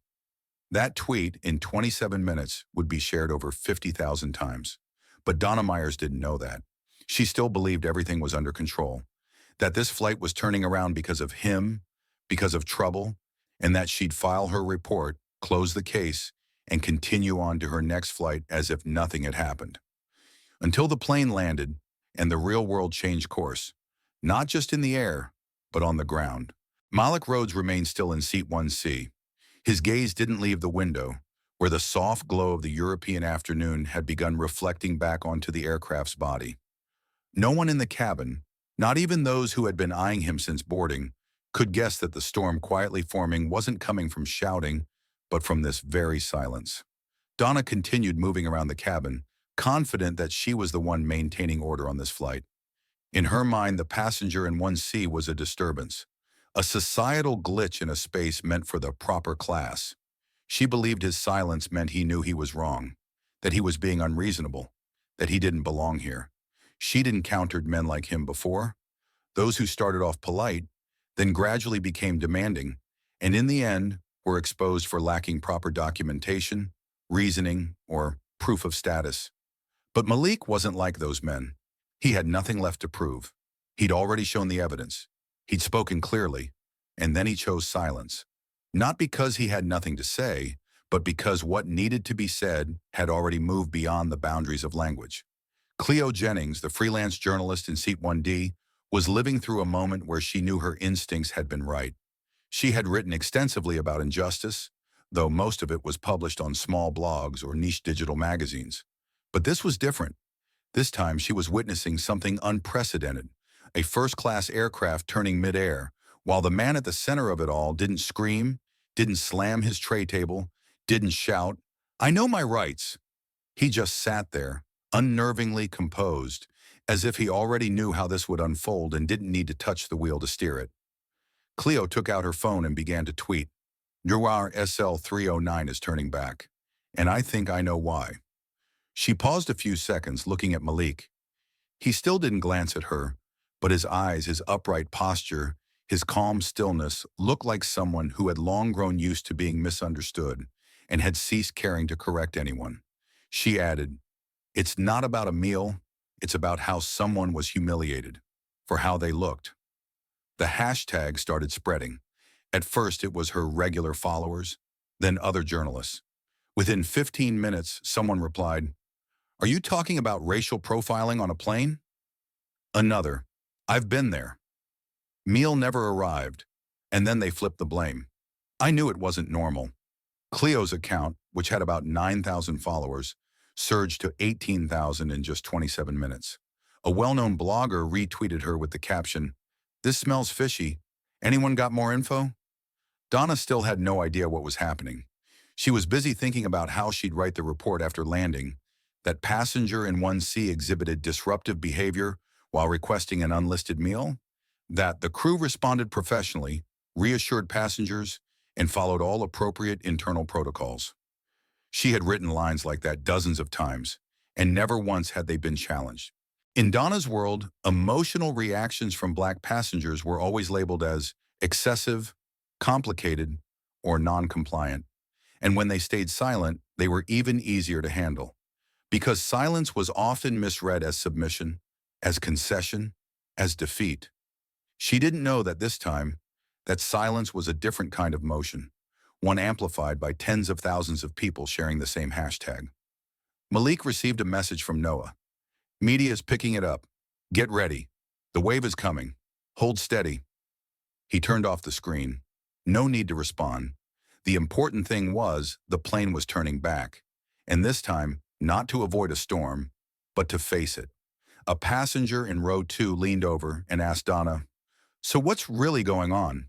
That tweet, in 27 minutes, would be shared over 50,000 times. But Donna Myers didn't know that. She still believed everything was under control, that this flight was turning around because of him, because of trouble, and that she'd file her report, close the case, and continue on to her next flight as if nothing had happened. Until the plane landed and the real world changed course, not just in the air, but on the ground. Malik Rhodes remained still in seat 1C. His gaze didn't leave the window, where the soft glow of the European afternoon had begun reflecting back onto the aircraft's body. No one in the cabin, not even those who had been eyeing him since boarding, could guess that the storm quietly forming wasn't coming from shouting, but from this very silence. Donna continued moving around the cabin, confident that she was the one maintaining order on this flight. In her mind, the passenger in 1C was a disturbance, a societal glitch in a space meant for the proper class. She believed his silence meant he knew he was wrong, that he was being unreasonable, that he didn't belong here. She'd encountered men like him before, those who started off polite, then gradually became demanding, and in the end were exposed for lacking proper documentation, reasoning, or proof of status. But Malik wasn't like those men. He had nothing left to prove. He'd already shown the evidence. He'd spoken clearly, and then he chose silence. Not because he had nothing to say, but because what needed to be said had already moved beyond the boundaries of language. Cleo Jennings, the freelance journalist in Seat 1D, was living through a moment where she knew her instincts had been right. She had written extensively about injustice, though most of it was published on small blogs or niche digital magazines. But this was different. This time she was witnessing something unprecedented, a first-class aircraft turning midair, while the man at the center of it all didn't scream, didn't slam his tray table, didn't shout, "I know my rights." He just sat there, unnervingly composed, as if he already knew how this would unfold and didn't need to touch the wheel to steer it. Cleo took out her phone and began to tweet, "Your SL-309 is turning back, and I think I know why." She paused a few seconds, looking at Malik. He still didn't glance at her, but his eyes, his upright posture, his calm stillness looked like someone who had long grown used to being misunderstood and had ceased caring to correct anyone. She added, "It's not about a meal, it's about how someone was humiliated, for how they looked." The hashtag started spreading. At first it was her regular followers, then other journalists. Within 15 minutes, someone replied, "Are you talking about racial profiling on a plane?" Another, "I've been there. Meal never arrived." And then they flipped the blame. I knew it wasn't normal. Cleo's account, which had about 9,000 followers, surged to 18,000 in just 27 minutes. A well-known blogger retweeted her with the caption, "This smells fishy. Anyone got more info?" Donna still had no idea what was happening. She was busy thinking about how she'd write the report after landing. That passenger in 1C exhibited disruptive behavior while requesting an unlisted meal, that the crew responded professionally, reassured passengers, and followed all appropriate internal protocols. She had written lines like that dozens of times, and never once had they been challenged. In Donna's world, emotional reactions from Black passengers were always labeled as excessive, complicated, or non-compliant. And when they stayed silent, they were even easier to handle. Because silence was often misread as submission, as concession, as defeat. She didn't know that this time, that silence was a different kind of motion, one amplified by tens of thousands of people sharing the same hashtag. Malik received a message from Noah. "Media is picking it up. Get ready. The wave is coming. Hold steady." He turned off the screen. No need to respond. The important thing was the plane was turning back, and this time, not to avoid a storm, but to face it. A passenger in row 2 leaned over and asked Donna, "So what's really going on?"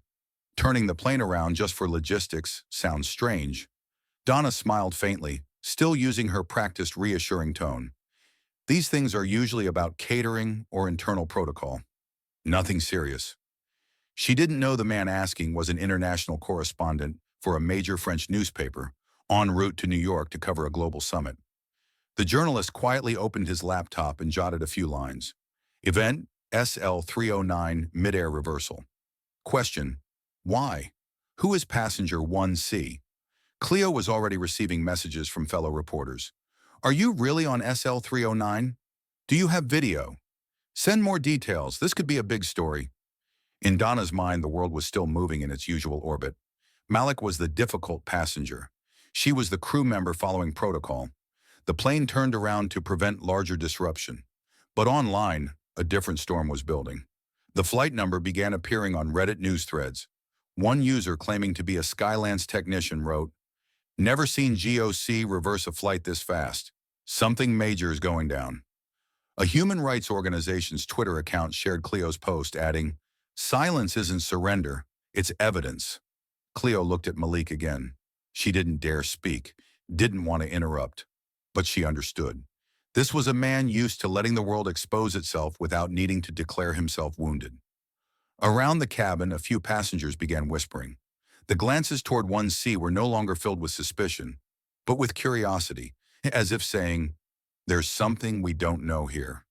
Turning the plane around just for logistics sounds strange. Donna smiled faintly, still using her practiced reassuring tone. "These things are usually about catering or internal protocol. Nothing serious." She didn't know the man asking was an international correspondent for a major French newspaper, en route to New York to cover a global summit. The journalist quietly opened his laptop and jotted a few lines. Event SL-309 midair reversal. Question: why? Who is passenger 1C? Cleo was already receiving messages from fellow reporters. "Are you really on SL-309? Do you have video? Send more details. This could be a big story." In Donna's mind, the world was still moving in its usual orbit. Malik was the difficult passenger. She was the crew member following protocol. The plane turned around to prevent larger disruption. But online, a different storm was building. The flight number began appearing on Reddit news threads. One user claiming to be a Skylance technician wrote, "Never seen GOC reverse a flight this fast. Something major is going down." A human rights organization's Twitter account shared Cleo's post, adding, "Silence isn't surrender, it's evidence." Cleo looked at Malik again. She didn't dare speak, didn't want to interrupt, but she understood. This was a man used to letting the world expose itself without needing to declare himself wounded. Around the cabin, a few passengers began whispering. The glances toward 1C were no longer filled with suspicion, but with curiosity, as if saying, "There's something we don't know here."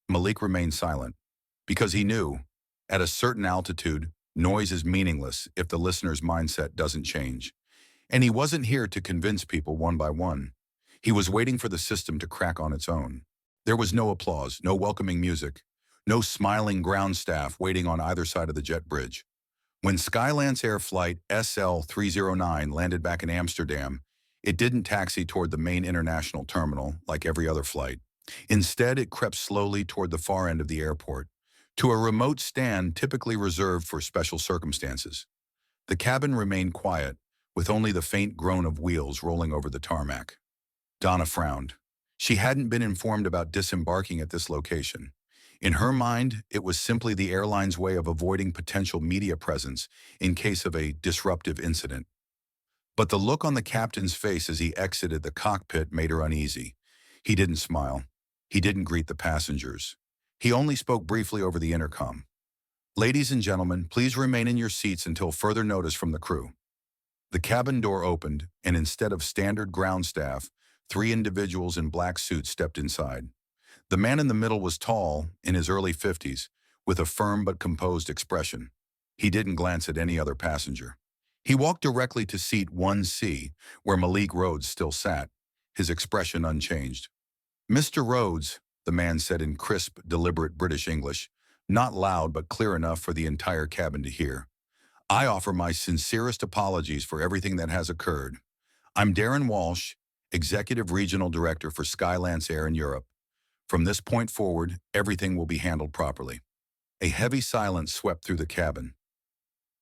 Malik remained silent, because he knew, at a certain altitude, Noise is meaningless if the listener's mindset doesn't change. And he wasn't here to convince people one by one. He was waiting for the system to crack on its own. There was no applause, no welcoming music, no smiling ground staff waiting on either side of the jet bridge. When Skylance Air Flight SL-309 landed back in Amsterdam, it didn't taxi toward the main international terminal like every other flight. Instead, it crept slowly toward the far end of the airport, to a remote stand typically reserved for special circumstances. The cabin remained quiet, with only the faint groan of wheels rolling over the tarmac. Donna frowned. She hadn't been informed about disembarking at this location. In her mind, it was simply the airline's way of avoiding potential media presence in case of a disruptive incident. But the look on the captain's face as he exited the cockpit made her uneasy. He didn't smile. He didn't greet the passengers. He only spoke briefly over the intercom. "Ladies and gentlemen, please remain in your seats until further notice from the crew." The cabin door opened, and instead of standard ground staff, 3 individuals in black suits stepped inside. The man in the middle was tall, in his early 50s, with a firm but composed expression. He didn't glance at any other passenger. He walked directly to seat 1C, where Malik Rhodes still sat, his expression unchanged. "Mr. Rhodes," the man said in crisp, deliberate British English, not loud but clear enough for the entire cabin to hear, "I offer my sincerest apologies for everything that has occurred. I'm Darren Walsh, Executive Regional Director for Skylance Air in Europe. From this point forward, everything will be handled properly." A heavy silence swept through the cabin.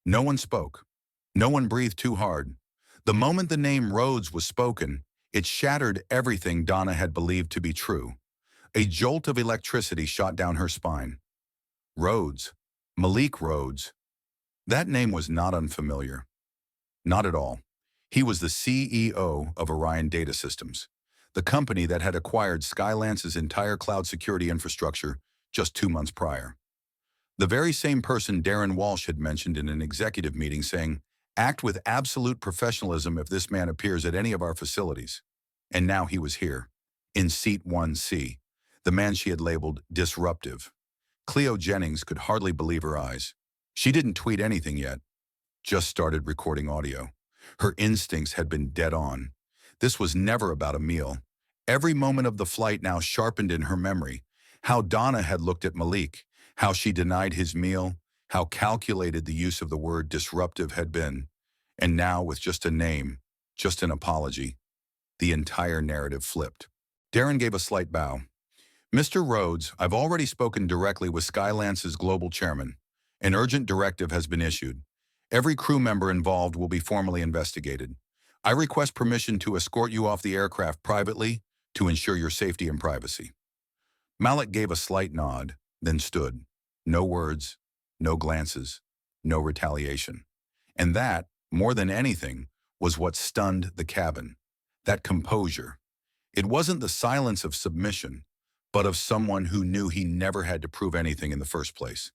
No one spoke. No one breathed too hard. The moment the name Rhodes was spoken, it shattered everything Donna had believed to be true. A jolt of electricity shot down her spine. Rhodes. Malik Rhodes. That name was not unfamiliar. Not at all. He was the CEO of Orion Data Systems, the company that had acquired Skylance's entire cloud security infrastructure just 2 months prior. The very same person Darren Walsh had mentioned in an executive meeting saying, "Act with absolute professionalism if this man appears at any of our facilities." And now he was here, in seat 1C, the man she had labeled disruptive. Cleo Jennings could hardly believe her eyes. She didn't tweet anything yet, just started recording audio. Her instincts had been dead on. This was never about a meal. Every moment of the flight now sharpened in her memory. How Donna had looked at Malik, how she denied his meal, how calculated the use of the word disruptive had been. And now, with just a name, just an apology, the entire narrative flipped. Darren gave a slight bow. "Mr. Rhodes, I've already spoken directly with Skylance's global chairman. An urgent directive has been issued. Every crew member involved will be formally investigated. I request permission to escort you off the aircraft privately to ensure your safety and privacy." Malik gave a slight nod, then stood. No words, no glances, no retaliation. And that, more than anything, was what stunned the cabin. That composure. It wasn't the silence of submission, but of someone who knew he never had to prove anything in the first place.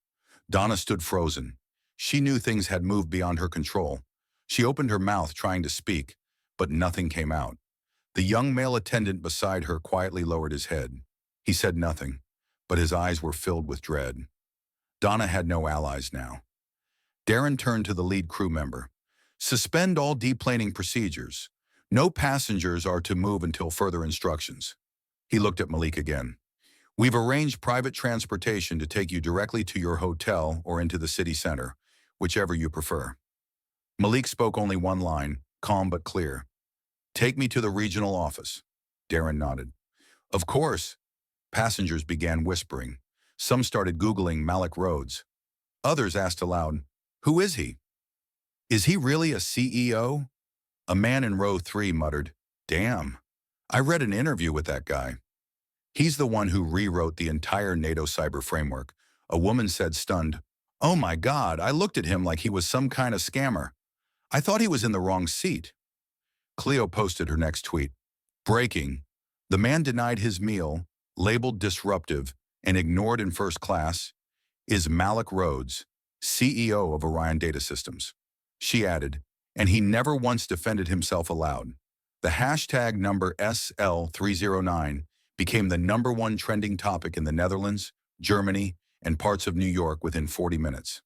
Donna stood frozen. She knew things had moved beyond her control. She opened her mouth trying to speak, but nothing came out. The young male attendant beside her quietly lowered his head. He said nothing, but his eyes were filled with dread. Donna had no allies now. Darren turned to the lead crew member. "Suspend all deplaning procedures. No passengers are to move until further instructions." He looked at Malik again. "We've arranged private transportation to take you directly to your hotel or into the city center, whichever you prefer." Malik spoke only one line, calm but clear. "Take me to the regional office." Darren nodded. "Of course." Passengers began whispering. Some started Googling Malik Rhodes. Others asked aloud, "Who is he? Is he really a CEO?" A man in row 3 muttered, "Damn, I read an interview with that guy. He's the one who rewrote the entire NATO cyber framework." A woman said stunned, "Oh my God, I looked at him like he was some kind of scammer. I thought he was in the wrong seat." Cleo posted her next tweet. "Breaking. The man denied his meal, labeled disruptive, and ignored in first class, is Malik Rhodes, CEO of Orion Data Systems." She added, "And he never once defended himself aloud." The hashtag number SL309 became the #1 trending topic in the Netherlands, Germany, and parts of New York within 40 minutes.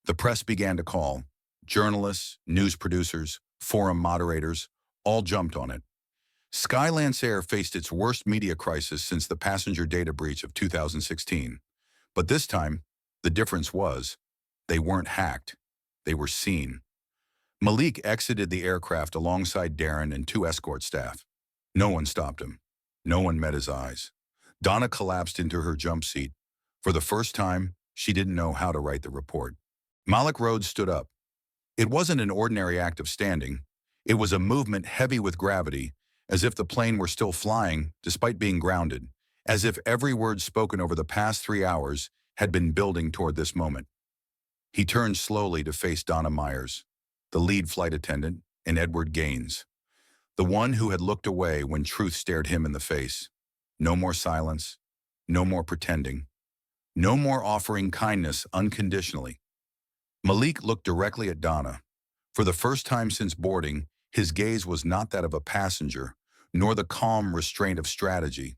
The press began to call. Journalists, news producers, forum moderators, all jumped on it. Skylance Air faced its worst media crisis since the passenger data breach of 2016. But this time, the difference was, they weren't hacked. They were seen. Malik exited the aircraft alongside Darren and two escort staff. No one stopped him. No one met his eyes. Donna collapsed into her jump seat. For the first time, she didn't know how to write the report. Malik Rhodes stood up. It wasn't an ordinary act of standing. It was a movement heavy with gravity, as if the plane were still flying despite being grounded, as if every word spoken over the past 3 hours had been building toward this moment. He turned slowly to face Donna Myers, the lead flight attendant, and Edward Gaines, the one who had looked away when truth stared him in the face. No more silence, no more pretending, no more offering kindness unconditionally. Malik looked directly at Donna. For the first time since boarding, his gaze was not that of a passenger, nor the calm restraint of strategy.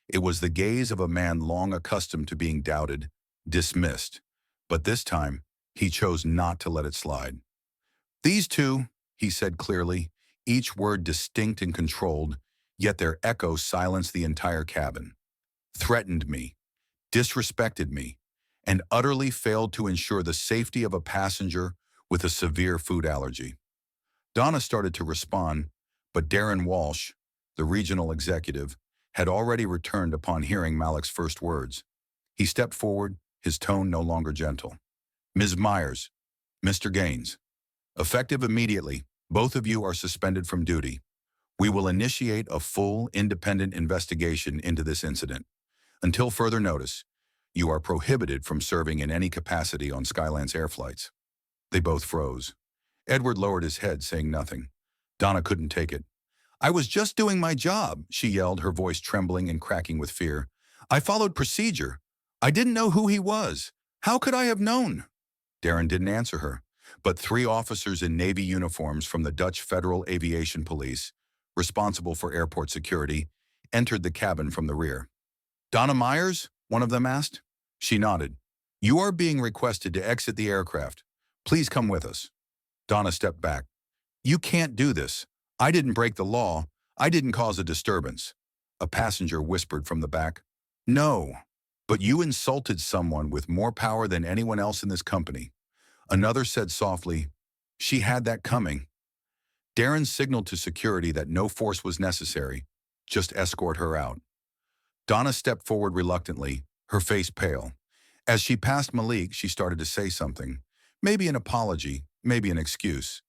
It was the gaze of a man long accustomed to being doubted, dismissed. But this time, he chose not to let it slide. "These two," he said clearly, each word distinct and controlled, yet their echo silenced the entire cabin. "Threatened me, disrespected me, and utterly failed to ensure the safety of a passenger with a severe food allergy." Donna started to respond, but Darren Walsh, the regional executive, had already returned upon hearing Malik's first words. He stepped forward, his tone no longer gentle. "Ms. Myers, Mr. Gaines, effective immediately, both of you are suspended from duty. We will initiate a full, independent investigation into this incident. Until further notice, you are prohibited from serving in any capacity on Skylance Air flights." They both froze. Edward lowered his head, saying nothing. Donna couldn't take it. "I was just doing my job," she yelled, her voice trembling and cracking with fear. "I followed procedure. I didn't know who he was. How could I have known?" Darren didn't answer her, but 3 officers in Navy uniforms from the Dutch Federal Aviation Police, responsible for airport security, entered the cabin from the rear. "Donna Myers?" one of them asked. She nodded. "You are being requested to exit the aircraft. Please come with us." Donna stepped back. "You can't do this. I didn't break the law. I didn't cause a disturbance." A passenger whispered from the back. "No, but you insulted someone with more power than anyone else in this company." Another said softly, "She had that coming." Darren signaled to security that no force was necessary, just escort her out. Donna stepped forward reluctantly, her face pale. As she passed Malik, she started to say something. Maybe an apology, maybe an excuse.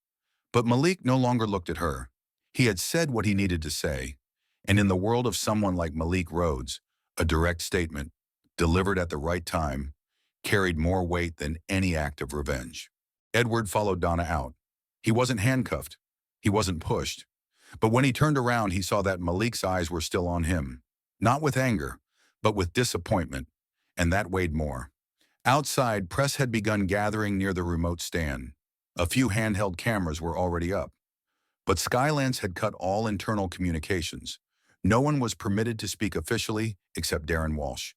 But Malik no longer looked at her. He had said what he needed to say. And in the world of someone like Malik Rhodes, a direct statement, delivered at the right time, carried more weight than any act of revenge. Edward followed Donna out. He wasn't handcuffed. He wasn't pushed. But when he turned around, he saw that Malik's eyes were still on him. Not with anger, but with disappointment. And that weighed more. Outside, press had begun gathering near the remote stand. A few handheld cameras were already up. But Skylance had cut all internal communications. No one was permitted to speak officially except Darren Walsh.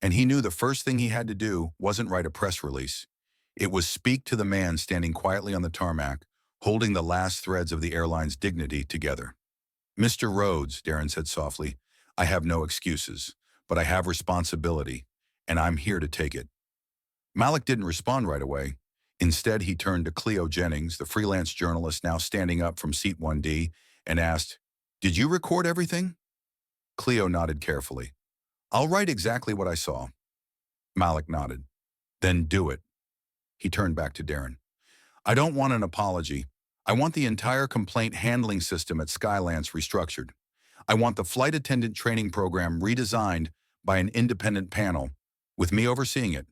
And he knew the first thing he had to do wasn't write a press release. It was speak to the man standing quietly on the tarmac, holding the last threads of the airline's dignity together. "Mr. Rhodes," Darren said softly, "I have no excuses, but I have responsibility, and I'm here to take it." Malik didn't respond right away. Instead, he turned to Cleo Jennings, the freelance journalist now standing up from seat 1D, and asked, "Did you record everything?" Cleo nodded carefully. "I'll write exactly what I saw." Malik nodded. "Then do it." He turned back to Darren. "I don't want an apology. I want the entire complaint handling system at Skylance restructured. I want the flight attendant training program redesigned by an independent panel, with me overseeing it.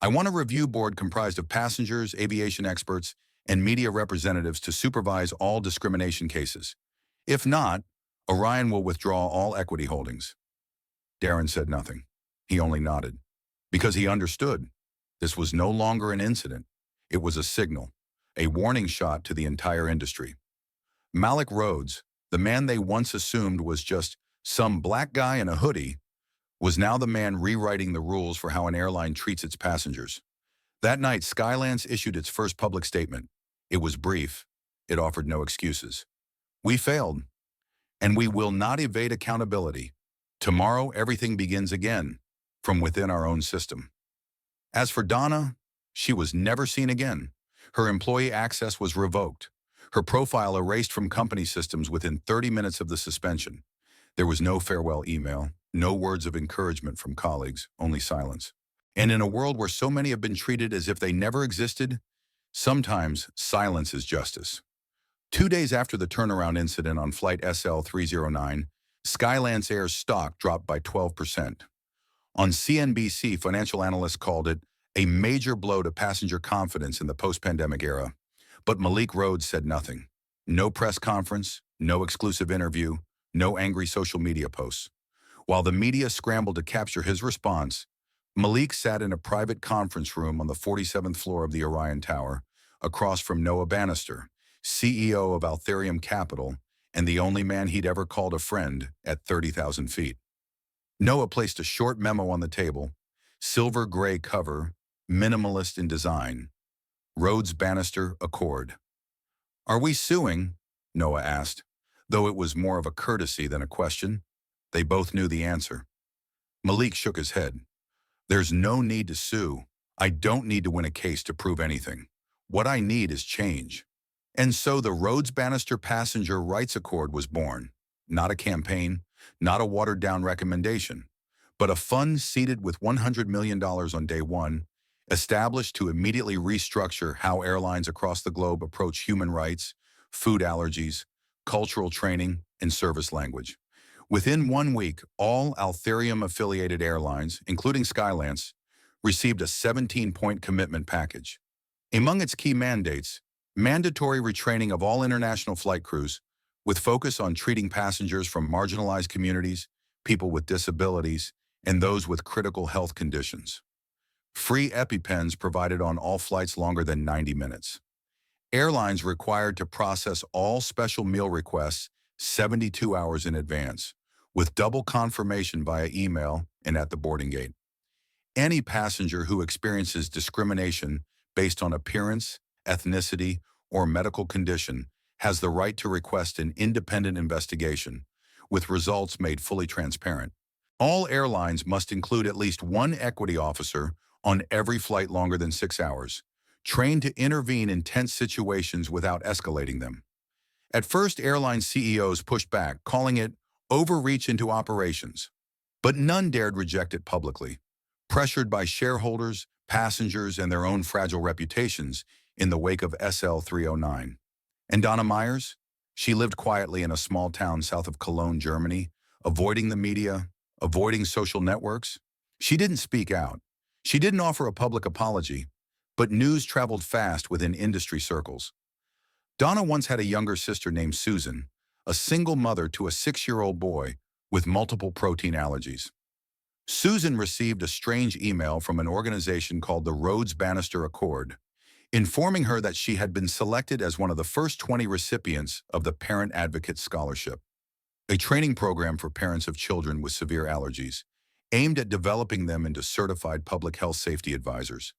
I want a review board comprised of passengers, aviation experts, and media representatives to supervise all discrimination cases. If not, Orion will withdraw all equity holdings." Darren said nothing. He only nodded. Because he understood. This was no longer an incident. It was a signal, a warning shot to the entire industry. Malik Rhodes, the man they once assumed was just some black guy in a hoodie, was now the man rewriting the rules for how an airline treats its passengers. That night, Skylance issued its first public statement. It was brief. It offered no excuses. We failed, and we will not evade accountability. Tomorrow, everything begins again, from within our own system. As for Donna, she was never seen again. Her employee access was revoked. Her profile erased from company systems within 30 minutes of the suspension. There was no farewell email, no words of encouragement from colleagues, only silence. And in a world where so many have been treated as if they never existed, sometimes silence is justice. 2 days after the turnaround incident on Flight SL-309, Skylance Air's stock dropped by 12%. On CNBC, financial analysts called it a major blow to passenger confidence in the post-pandemic era. But Malik Rhodes said nothing. No press conference, no exclusive interview, no angry social media posts. While the media scrambled to capture his response, Malik sat in a private conference room on the 47th floor of the Orion Tower, across from Noah Bannister, CEO of Altharium Capital, and the only man he'd ever called a friend at 30,000 feet. Noah placed a short memo on the table, silver gray cover, minimalist in design. Rhodes Bannister Accord. Are we suing? Noah asked, though it was more of a courtesy than a question. They both knew the answer. Malik shook his head. There's no need to sue. I don't need to win a case to prove anything. What I need is change. And so the Rhodes Bannister Passenger Rights Accord was born. Not a campaign, not a watered-down recommendation, but a fund seeded with $100 million on day one, established to immediately restructure how airlines across the globe approach human rights, food allergies, cultural training, and service language. Within 1 week, all Altharium-affiliated airlines, including Skylance, received a 17-point commitment package. Among its key mandates, mandatory retraining of all international flight crews, with focus on treating passengers from marginalized communities, people with disabilities, and those with critical health conditions. Free EpiPens provided on all flights longer than 90 minutes. Airlines required to process all special meal requests 72 hours in advance, with double confirmation via email and at the boarding gate. Any passenger who experiences discrimination based on appearance, ethnicity, or medical condition has the right to request an independent investigation, with results made fully transparent. All airlines must include at least one equity officer on every flight longer than 6 hours, trained to intervene in tense situations without escalating them. At first, airline CEOs pushed back, calling it overreach into operations. But none dared reject it publicly, pressured by shareholders, passengers, and their own fragile reputations in the wake of SL-309. And Donna Myers? She lived quietly in a small town south of Cologne, Germany, avoiding the media, avoiding social networks. She didn't speak out. She didn't offer a public apology, but news traveled fast within industry circles. Donna once had a younger sister named Susan, a single mother to a 6-year-old boy with multiple protein allergies. Susan received a strange email from an organization called the Rhodes Bannister Accord, informing her that she had been selected as one of the first 20 recipients of the Parent Advocate Scholarship, a training program for parents of children with severe allergies, aimed at developing them into certified public health safety advisors.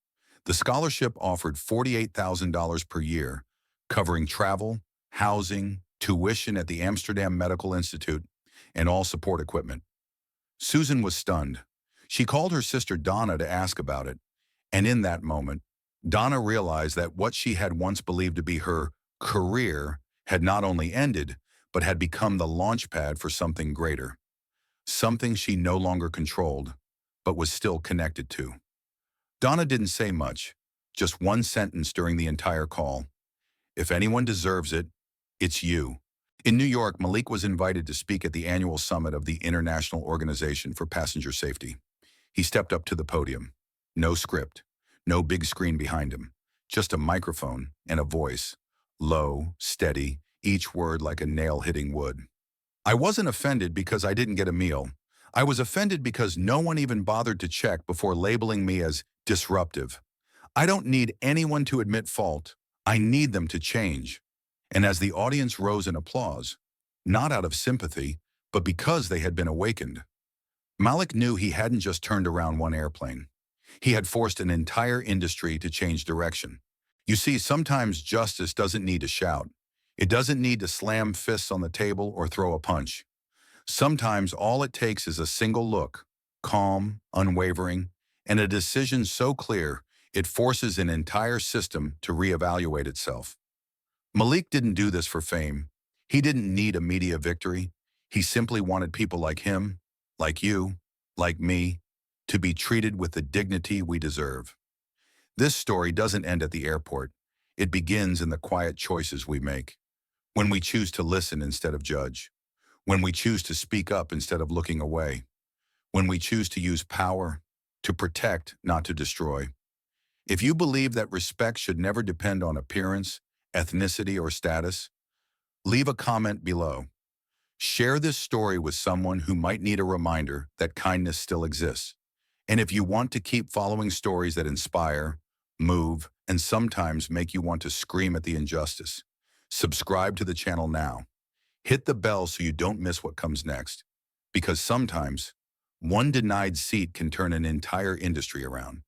The scholarship offered $48,000 per year, covering travel, housing, tuition at the Amsterdam Medical Institute, and all support equipment. Susan was stunned. She called her sister Donna to ask about it, and in that moment, Donna realized that what she had once believed to be her career had not only ended, but had become the launchpad for something greater. Something she no longer controlled, but was still connected to. Donna didn't say much, just one sentence during the entire call. If anyone deserves it, it's you. In New York, Malik was invited to speak at the annual summit of the International Organization for Passenger Safety. He stepped up to the podium. No script, no big screen behind him, just a microphone and a voice, low, steady, each word like a nail hitting wood. I wasn't offended because I didn't get a meal. I was offended because no one even bothered to check before labeling me as disruptive. I don't need anyone to admit fault. I need them to change. And as the audience rose in applause, not out of sympathy, but because they had been awakened, Malik knew he hadn't just turned around one airplane. He had forced an entire industry to change direction. You see, sometimes justice doesn't need to shout. It doesn't need to slam fists on the table or throw a punch. Sometimes all it takes is a single look, calm, unwavering, and a decision so clear it forces an entire system to reevaluate itself. Malik didn't do this for fame. He didn't need a media victory. He simply wanted people like him, like you, like me, to be treated with the dignity we deserve. This story doesn't end at the airport. It begins in the quiet choices we make. When we choose to listen instead of judge. When we choose to speak up instead of looking away. When we choose to use power to protect, not to destroy. If you believe that respect should never depend on appearance, ethnicity, or status, leave a comment below. Share this story with someone who might need a reminder that kindness still exists. And if you want to keep following stories that inspire, move, and sometimes make you want to scream at the injustice, subscribe to the channel now. Hit the bell so you don't miss what comes next. Because sometimes, one denied seat can turn an entire industry around.